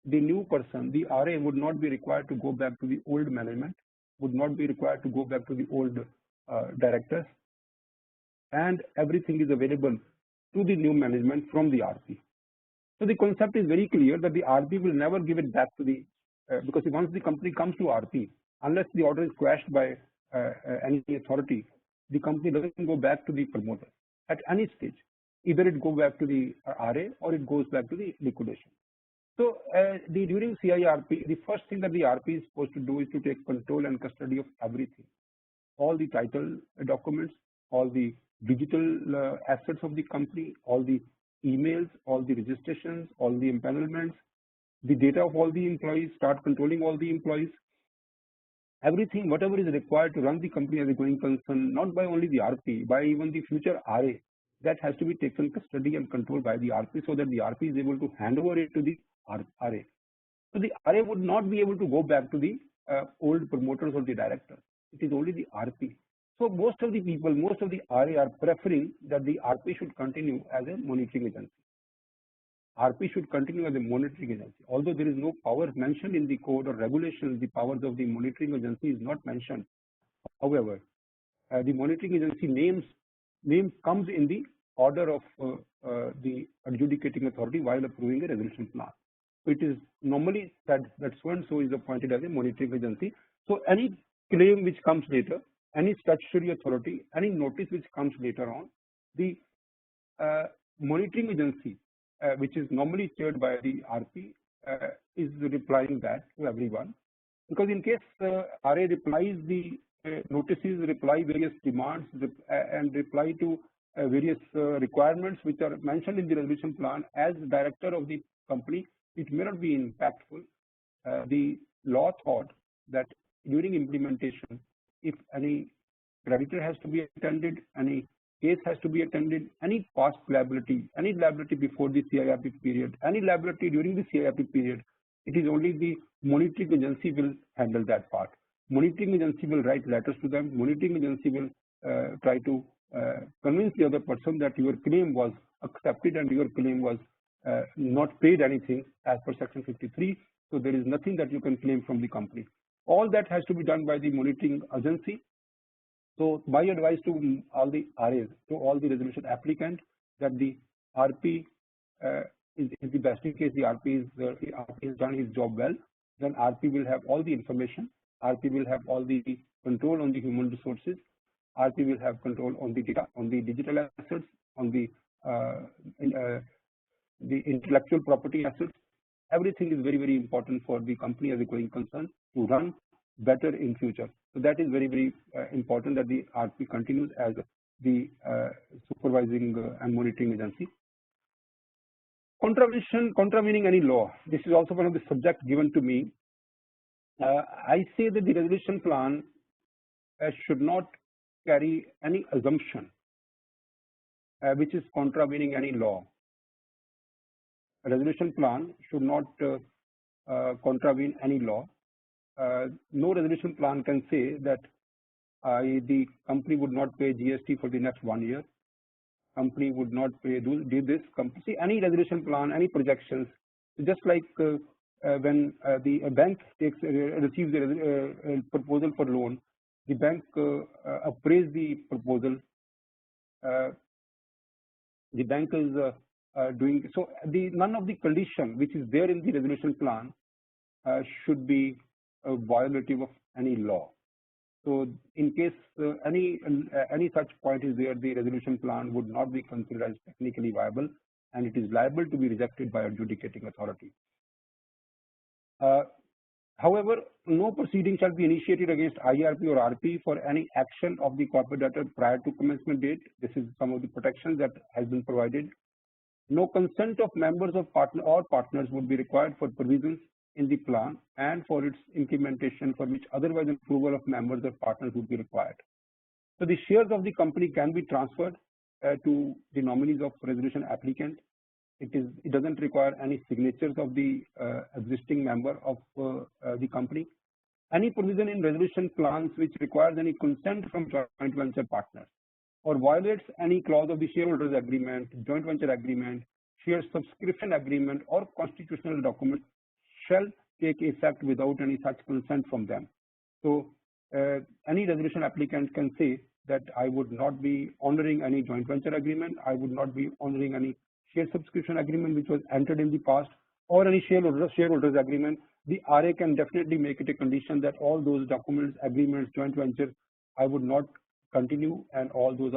the new person, the RA, would not be required to go back to the old management, would not be required to go back to the old directors, and everything is available to the new management from the RP. So the concept is very clear that the RP will never give it back to the, because once the company comes to RP, unless the order is quashed by any authority, the company doesn't go back to the promoter at any stage. Either it goes back to the RA or it goes back to the liquidation. So during CIRP, the first thing that the RP is supposed to do is to take control and custody of everything. All the title documents, all the digital assets of the company, all the emails, all the registrations, all the empanelments, the data of all the employees, start controlling all the employees. Everything, whatever is required to run the company as a going concern, not by only the RP, by even the future RA, that has to be taken custody and control by the RP, so that the RP is able to hand over it to the RA. So the RA would not be able to go back to the old promoters or the directors. It is only the RP. So most of the people, most of the RA are preferring that the RP should continue as a monitoring agency. RP should continue as a monitoring agency. Although there is no power mentioned in the code or regulations, the powers of the monitoring agency is not mentioned. However, the monitoring agency name comes in the order of the adjudicating authority while approving a resolution plan. So it is normally said that so and so is appointed as a monitoring agency. So any claim which comes later, any statutory authority, any notice which comes later on, the monitoring agency, which is normally chaired by the RP, is replying that to everyone. Because in case RA replies the notices, reply various demands, and reply to various requirements which are mentioned in the resolution plan, as director of the company, it may not be impactful. The law thought that during implementation, if any creditor has to be attended, any case has to be attended, any past liability, any liability before the CIRP period, any liability during the CIRP period, it is only the monitoring agency will handle that part. Monitoring agency will write letters to them. Monitoring agency will try to convince the other person that your claim was accepted and your claim was not paid anything as per section 53. So there is nothing that you can claim from the company. All that has to be done by the monitoring agency. So my advice to all the RAs, to all the resolution applicants, that the RP is the best. In case the RP is done his job well, then RP will have all the information. RP will have all the control on the human resources. RP will have control on the data, on the digital assets, on the intellectual property assets. Everything is very, very important for the company as a going concern to run better in future. So that is very, very important that the RP continues as the supervising and monitoring agency. Contravening any law. This is also one of the subjects given to me. I say that the resolution plan should not carry any assumption which is contravening any law. A resolution plan should not contravene any law. No resolution plan can say that the company would not pay GST for the next 1 year. Company would not pay do this. See, any resolution plan, any projections, just like when the bank receives a proposal for loan, the bank appraise the proposal. The bank is doing so. None of the condition which is there in the resolution plan should be violative of any law. So in case any such point is there, the resolution plan would not be considered as technically viable, and it is liable to be rejected by adjudicating authority. However, no proceeding shall be initiated against IRP or RP for any action of the corporate debtor prior to commencement date. This is some of the protections that has been provided. No consent of members of partners would be required for provisions in the plan and for its implementation, for which otherwise approval of members or partners would be required. So the shares of the company can be transferred to the nominees of resolution applicant. It doesn't require any signatures of the existing member of the company. Any provision in resolution plans which requires any consent from joint venture partners or violates any clause of the shareholders agreement, joint venture agreement, share subscription agreement, or constitutional document shall take effect without any such consent from them. So any resolution applicant can say that I would not be honoring any joint venture agreement, I would not be honoring any share subscription agreement which was entered in the past, or any shareholders agreement. The RA can definitely make it a condition that all those documents, agreements, joint ventures, I would not continue, and all those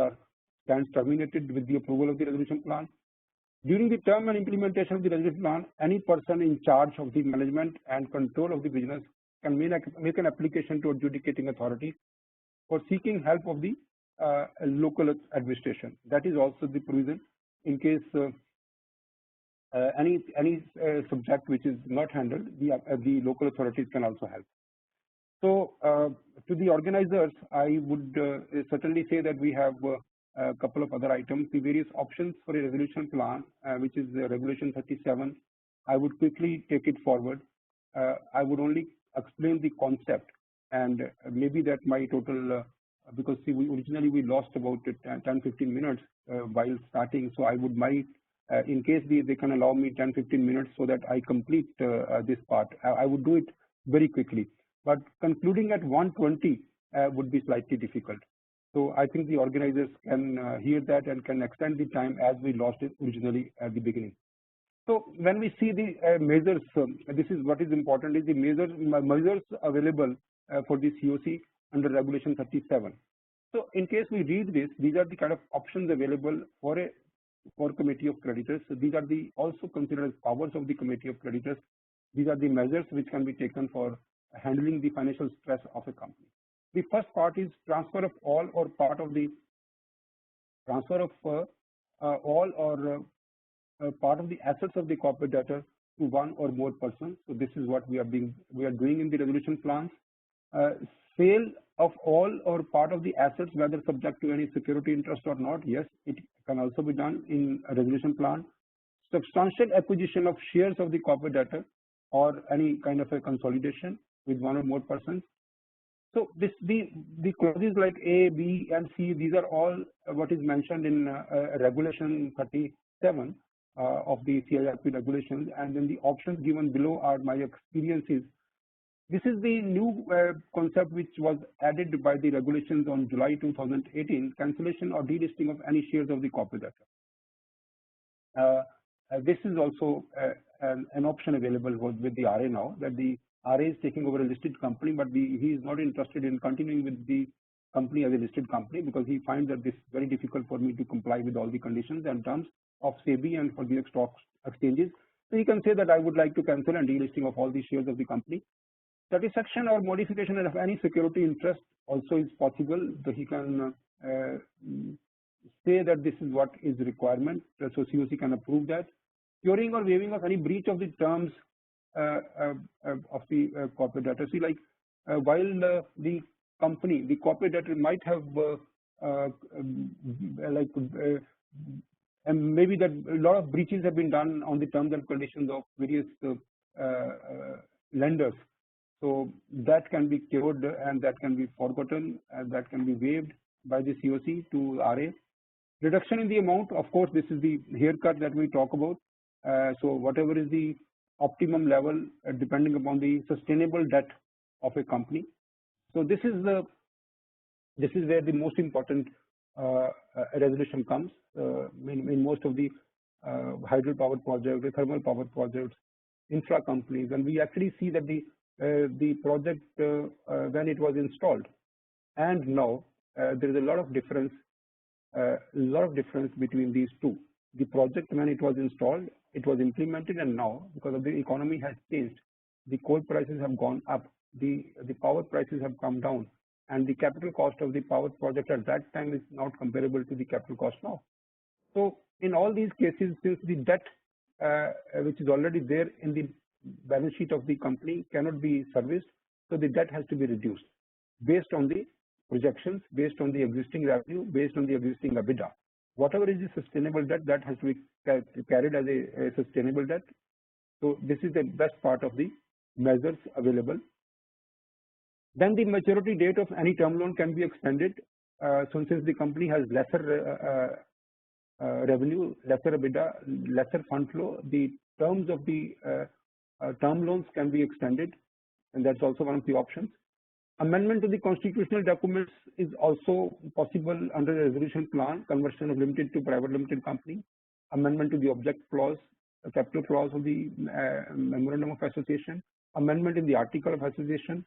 stands terminated with the approval of the resolution plan. During the term and implementation of the resolution plan, any person in charge of the management and control of the business can make an application to adjudicating authority for seeking help of the local administration. That is also the provision in case any subject which is not handled, the local authorities can also help. So to the organizers, I would certainly say that we have a couple of other items, the various options for a resolution plan, which is Regulation 37. I would quickly take it forward. I would only explain the concept, and maybe that my total, because see, originally we lost about 10-15 minutes while starting, so I would in case they can allow me 10-15 minutes so that I complete this part, I would do it very quickly. But concluding at 1:20 would be slightly difficult. So I think the organizers can hear that and can extend the time as we lost it originally at the beginning. So when we see the measures, this is what is important, is the measures available for the COC under Regulation 37. So in case we read this, these are the kind of options available for Committee of Creditors. So these are the also considered as powers of the Committee of Creditors. These are the measures which can be taken for handling the financial stress of a company. The first part is transfer of all or part of the part of the assets of the corporate debtor to one or more persons. So this is what we are doing in the resolution plans. Sale of all or part of the assets, whether subject to any security interest or not, yes, it can also be done in a resolution plan. Substantial acquisition of shares of the corporate debtor or any kind of a consolidation with one or more persons. So the clauses like A, B, and C, these are all what is mentioned in Regulation 37 of the CIRP regulations, and then the options given below are my experiences. This is the new concept which was added by the regulations on July 2018, cancellation or delisting of any shares of the corporate debtor. This is also an option available with the RA now, that the RA is taking over a listed company, but he is not interested in continuing with the company as a listed company because he finds that this is very difficult for me to comply with all the conditions and terms of SEBI and for the stock exchanges. So he can say that I would like to cancel and delisting of all the shares of the company. Satisfaction or modification of any security interest also is possible. So he can say that this is what is requirement. So COC can approve that. Curing or waiving of any breach of the terms of the corporate debtor. See, like while the company, the corporate debtor might have and maybe that a lot of breaches have been done on the terms and conditions of various lenders. So that can be cured and that can be forgotten and that can be waived by the COC to RA. Reduction in the amount, of course, this is the haircut that we talk about. So whatever is the optimum level depending upon the sustainable debt of a company. So this is where the most important resolution comes in most of the hydropower projects, the thermal power projects, infra companies, and we actually see that the project when it was installed and now there is a lot of difference between these two. The project when it was installed, it was implemented, and now because of the economy has changed, the coal prices have gone up, the power prices have come down, and the capital cost of the power project at that time is not comparable to the capital cost now. So in all these cases, since the debt which is already there in the balance sheet of the company cannot be serviced, so the debt has to be reduced based on the projections, based on the existing revenue, based on the existing EBITDA. Whatever is the sustainable debt, that has to be carried as a sustainable debt. So this is the best part of the measures available. Then the maturity date of any term loan can be extended. So since the company has lesser revenue, lesser EBITDA, lesser fund flow, the terms of the term loans can be extended, and that's also one of the options. Amendment to the constitutional documents is also possible under the resolution plan, conversion of limited to private limited company, amendment to the object clause, capital clause of the memorandum of association, amendment in the article of association,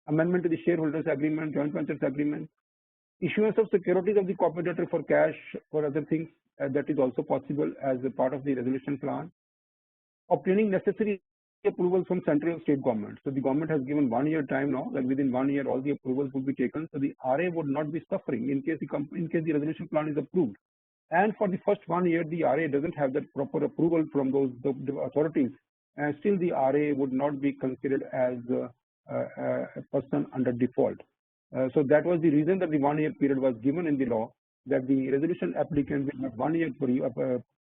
amendment to the shareholders agreement, joint ventures agreement, issuance of securities of the corporate debtor for cash or other things, that is also possible as a part of the resolution plan. Obtaining necessary approvals from central and state government. So the government has given 1 year time now, that within 1 year all the approvals will be taken. So the RA would not be suffering in case the resolution plan is approved. And for the first 1 year, the RA doesn't have that proper approval from the authorities, and still the RA would not be considered as a person under default. So that was the reason that the 1 year period was given in the law, that the resolution applicant will have 1 year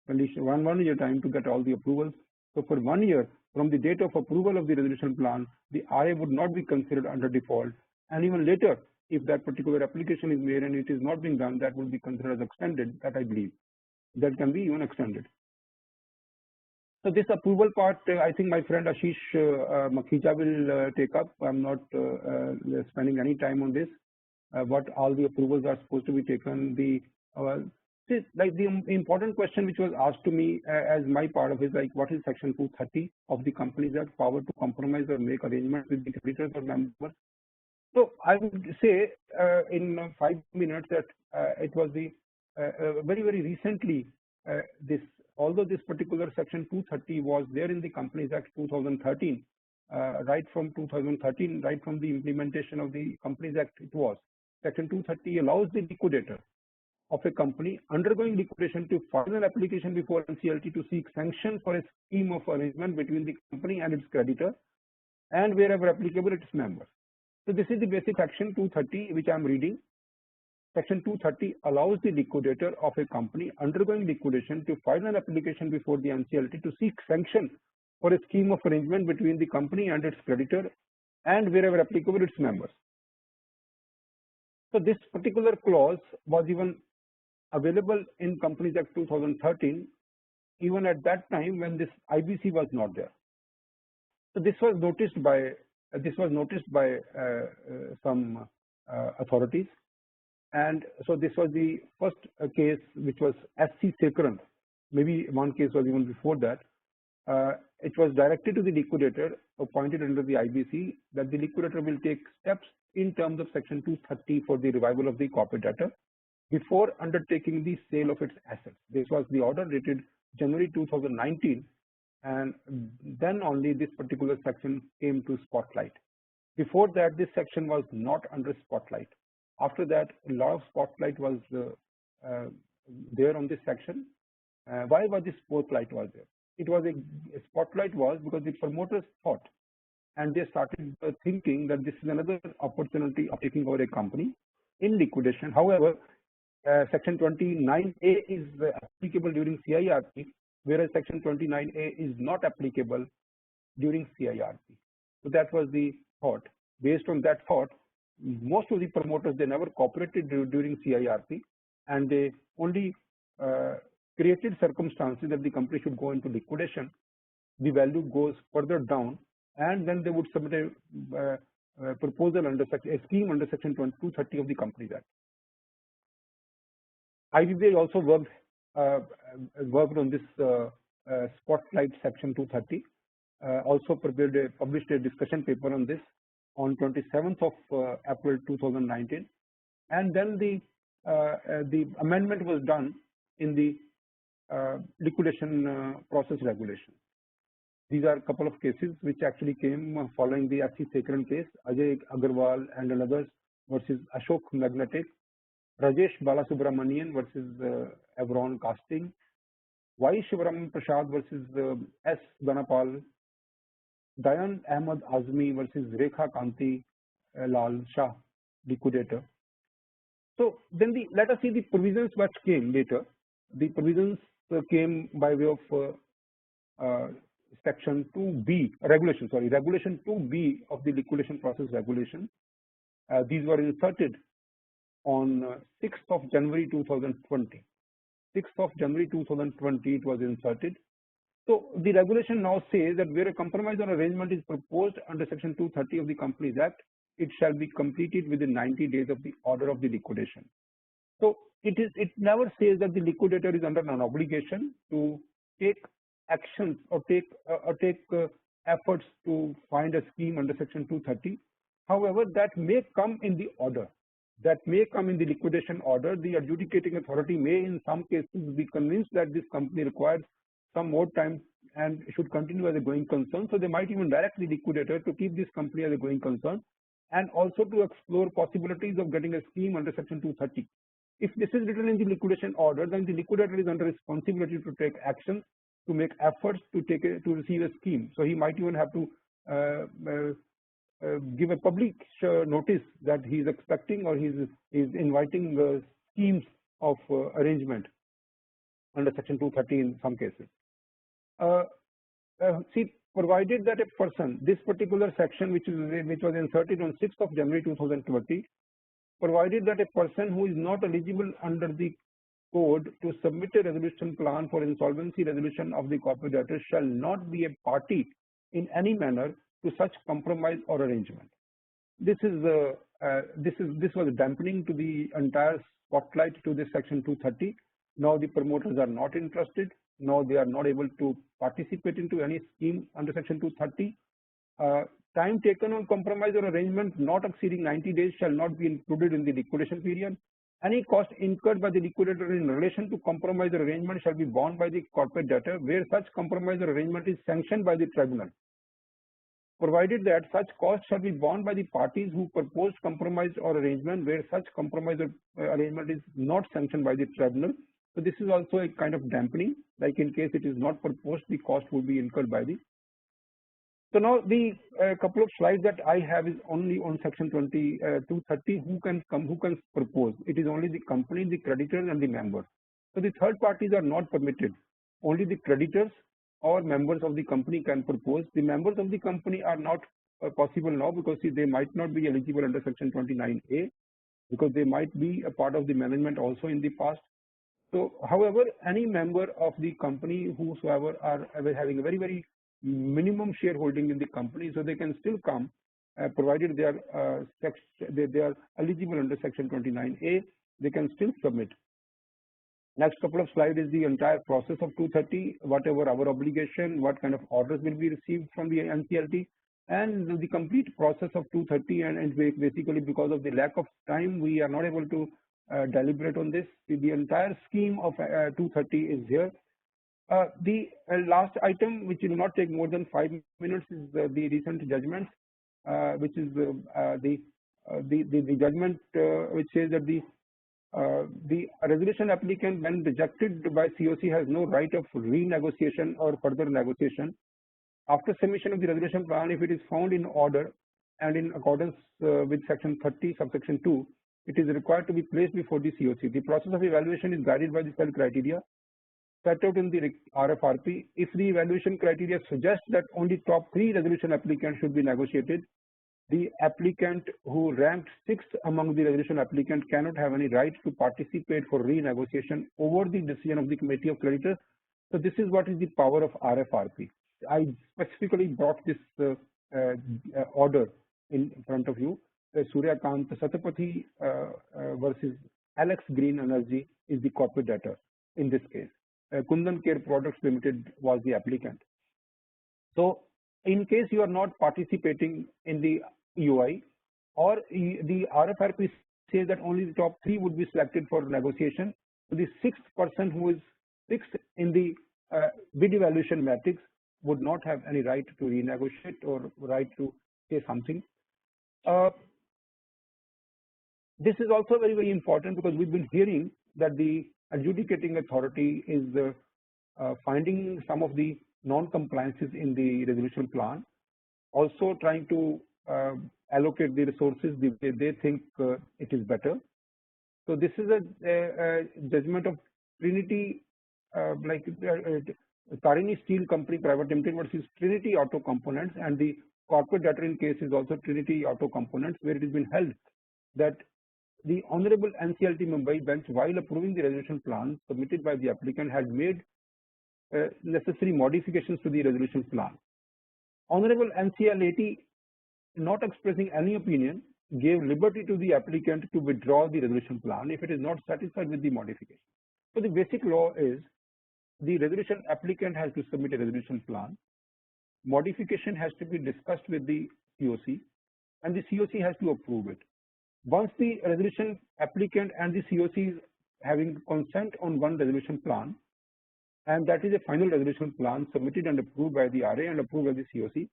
condition, one year time to get all the approvals. So for 1 year from the date of approval of the resolution plan, the RA would not be considered under default, and even later, if that particular application is made and it is not being done, that will be considered as extended. That I believe that can be even extended. So this approval part, I think my friend Ashish Makhija will take up. I'm not spending any time on this. What all the approvals are supposed to be taken. The important question which was asked to me as my part of it, like what is Section 230 of the Companies Act, power to compromise or make arrangements with the creditors or members. So I would say in 5 minutes that it was the very recently although this particular Section 230 was there in the Companies Act 2013, right from 2013, right from the implementation of the Companies Act, it was Section 230 allows the liquidator of a company undergoing liquidation to file an application before NCLT to seek sanction for a scheme of arrangement between the company and its creditor, and wherever applicable, its members. So this is the basic Section 230 which I am reading. Section 230 allows the liquidator of a company undergoing liquidation to file an application before the NCLT to seek sanction for a scheme of arrangement between the company and its creditor, and wherever applicable, its members. So this particular clause was even available in Companies Act 2013, even at that time when this IBC was not there. So this was noticed by some authorities, and so this was the first case, which was SC Sekaran. Maybe one case was even before that. It was directed to the liquidator appointed under the IBC that the liquidator will take steps in terms of Section 230 for the revival of the corporate debtor before undertaking the sale of its assets. This was the order dated January 2019, and then only this particular section came to spotlight. Before that, this section was not under spotlight. After that, a lot of spotlight was there on this section. Why was this spotlight was there? It was a spotlight was because the promoters thought, and they started thinking that this is another opportunity of taking over a company in liquidation. However, Section 29A is applicable during CIRP, whereas Section 29A is not applicable during CIRP. So that was the thought. Based on that thought, most of the promoters, they never cooperated during CIRP, and they only created circumstances that the company should go into liquidation, the value goes further down, and then they would submit a proposal under a scheme under Section 230 of the Companies Act. IBC also worked on this spotlight Section 230. Also published a discussion paper on this on 27th of April 2019, and then the amendment was done in the liquidation process regulation. These are a couple of cases which actually came following the SC Sekaran case, Ajay Agarwal and others versus Ashok Magnetic, Rajesh Balasubramanian versus Avron Casting, Y. Shivaram Prasad versus S. Dhanapal, Dayan Ahmad Azmi versus Rekha Kanti Lal Shah, liquidator. So then let us see the provisions which came later. The provisions came by way of Section 2B, Regulation 2B of the Liquidation Process Regulation. These were inserted on 6th of January 2020. 6th of January 2020 it was inserted. So the regulation now says that where a compromise or arrangement is proposed under Section 230 of the Companies Act, it shall be completed within 90 days of the order of the liquidation. So it never says that the liquidator is under an obligation to take actions or take efforts to find a scheme under Section 230. However, that may come in the order. That may come in the liquidation order. The adjudicating authority may, in some cases, be convinced that this company requires some more time and should continue as a going concern. So they might even direct the liquidator to keep this company as a going concern, and also to explore possibilities of getting a scheme under Section 230. If this is written in the liquidation order, then the liquidator is under responsibility to take actions, to make efforts to receive a scheme. So he might even have to give a public notice that he is expecting or he is inviting schemes of arrangement under Section 230 in some cases. See, provided that a person, this particular section which was inserted on 6th of January 2020, provided that a person who is not eligible under the code to submit a resolution plan for insolvency resolution of the corporate debtor shall not be a party in any manner to such compromise or arrangement. This was dampening to the entire spotlight to this section 230. Now the promoters are not interested. Now they are not able to participate into any scheme under section 230. Time taken on compromise or arrangement not exceeding 90 days shall not be included in the liquidation period. Any cost incurred by the liquidator in relation to compromise or arrangement shall be borne by the corporate debtor where such compromise or arrangement is sanctioned by the tribunal, provided that such cost shall be borne by the parties who proposed compromise or arrangement where such compromise or arrangement is not sanctioned by the tribunal. So this is also a kind of dampening, like in case it is not proposed, the cost will be incurred by the. So now the couple of slides that I have is only on section 230. Who can propose? It is only the company, the creditors, and the members. So the third parties are not permitted. Only the creditors or members of the company can propose. The members of the company are not possible now because they might not be eligible under section 29A because they might be a part of the management also in the past. So, however, any member of the company whosoever are having a very, very minimum shareholding in the company, so they can still come, provided they are eligible under section 29A, they can still submit. Next couple of slides is the entire process of 230, whatever our obligation, what kind of orders will be received from the NCLT, and the complete process of 230. And basically, because of the lack of time, we are not able to deliberate on this. The entire scheme of 230 is here. The last item, which will not take more than 5 minutes, is the recent judgment, which is the judgment which says that the resolution applicant, when rejected by COC, has no right of renegotiation or further negotiation. After submission of the resolution plan, if it is found in order and in accordance with section 30, subsection 2, it is required to be placed before the COC. The process of evaluation is guided by the cell criteria set out in the RFRP. If the evaluation criteria suggests that only top 3 resolution applicants should be negotiated, the applicant who ranked 6th among the resolution applicants cannot have any right to participate for renegotiation over the decision of the Committee of Creditors. So this is what is the power of RFRP. I specifically brought this order in front of you. Suryakant Satapathy versus Alex Green Energy is the corporate debtor in this case. Kundan Care Products Limited was the applicant. So in case you are not participating in the EOI, or the RFRP says that only the top 3 would be selected for negotiation, so the 6th person who is 6th in the bid evaluation matrix would not have any right to renegotiate or right to say something. This is also very, very important because we've been hearing that the adjudicating authority is finding some of the non-compliances in the resolution plan, also trying to allocate the resources the way they think it is better. So this is a judgment of Trinity, like Tarini Steel Company Private Limited versus Trinity Auto Components, and the corporate debtor in case is also Trinity Auto Components, where it has been held that the Honorable NCLT Mumbai bench, while approving the resolution plan submitted by the applicant, had made necessary modifications to the resolution plan. Honorable NCLT, not expressing any opinion, gave liberty to the applicant to withdraw the resolution plan if it is not satisfied with the modification. So the basic law is the resolution applicant has to submit a resolution plan. Modification has to be discussed with the COC, and the COC has to approve it. Once the resolution applicant and the COC is having consent on one resolution plan, and that is a final resolution plan submitted and approved by the RA and approved by the COC,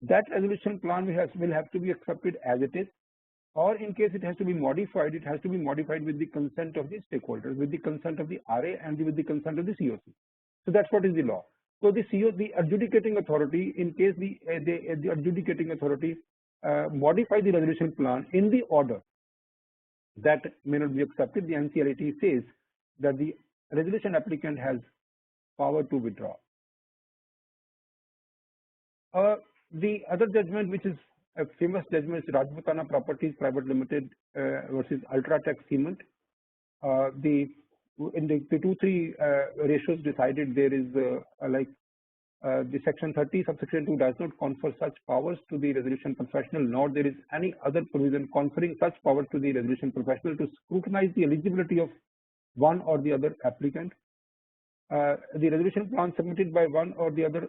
that resolution plan will have to be accepted as it is, or in case it has to be modified, it has to be modified with the consent of the stakeholders, with the consent of the RA and with the consent of the COC. So that's what is the law. So the adjudicating authority, in case the adjudicating authority modify the resolution plan in the order that may not be accepted, the NCLT says that the resolution applicant has power to withdraw. The other judgment, which is a famous judgment, is Rajputana Properties Private Limited versus Ultratech Cement. The in the 2-3 ratios decided, there is the section 30 subsection 2 does not confer such powers to the resolution professional, nor there is any other provision conferring such power to the resolution professional to scrutinize the eligibility of one or the other applicant. The resolution plan submitted by one or the other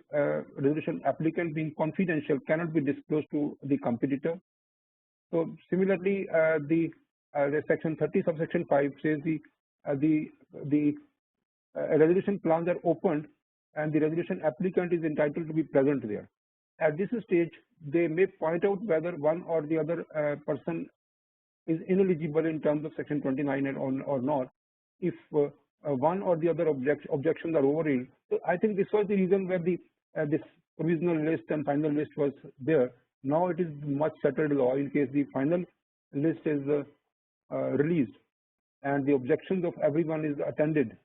resolution applicant being confidential cannot be disclosed to the competitor. So similarly, the section 30 subsection 5 says the resolution plans are opened and the resolution applicant is entitled to be present there. At this stage, they may point out whether one or the other person is ineligible in terms of section 29 or not, if one or the other objections are overruled. So I think this was the reason where this provisional list and final list was there. Now it is much settled law. In case the final list is released and the objections of everyone is attended,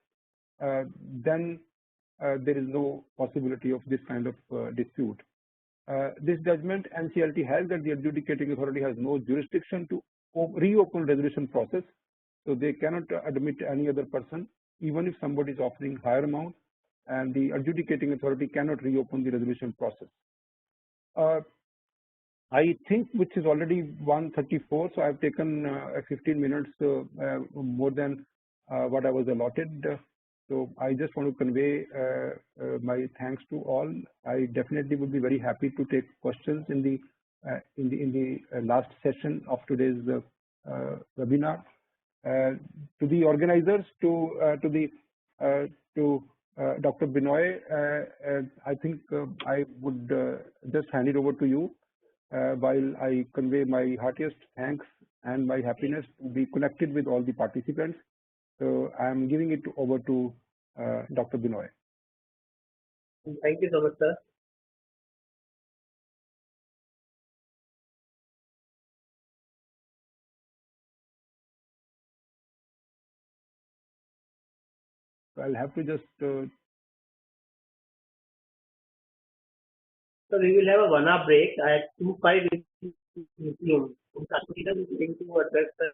then there is no possibility of this kind of dispute. This judgment NCLT held that the adjudicating authority has no jurisdiction to reopen resolution process, so they cannot admit any other person, even if somebody is offering higher amount, and the adjudicating authority cannot reopen the resolution process. I think which is already 1:34, so I have taken 15 minutes more than what I was allotted. So I just want to convey my thanks to all. I definitely would be very happy to take questions in the last session of today's webinar. To the organizers, to Dr. Binoy, I think I would just hand it over to you while I convey my heartiest thanks and my happiness to be connected with all the participants. So I am giving it over to Dr. Binoy. Thank you so much, sir. I'll have to just. So we will have a 1 hour break at 2:05 resume. Is going to address the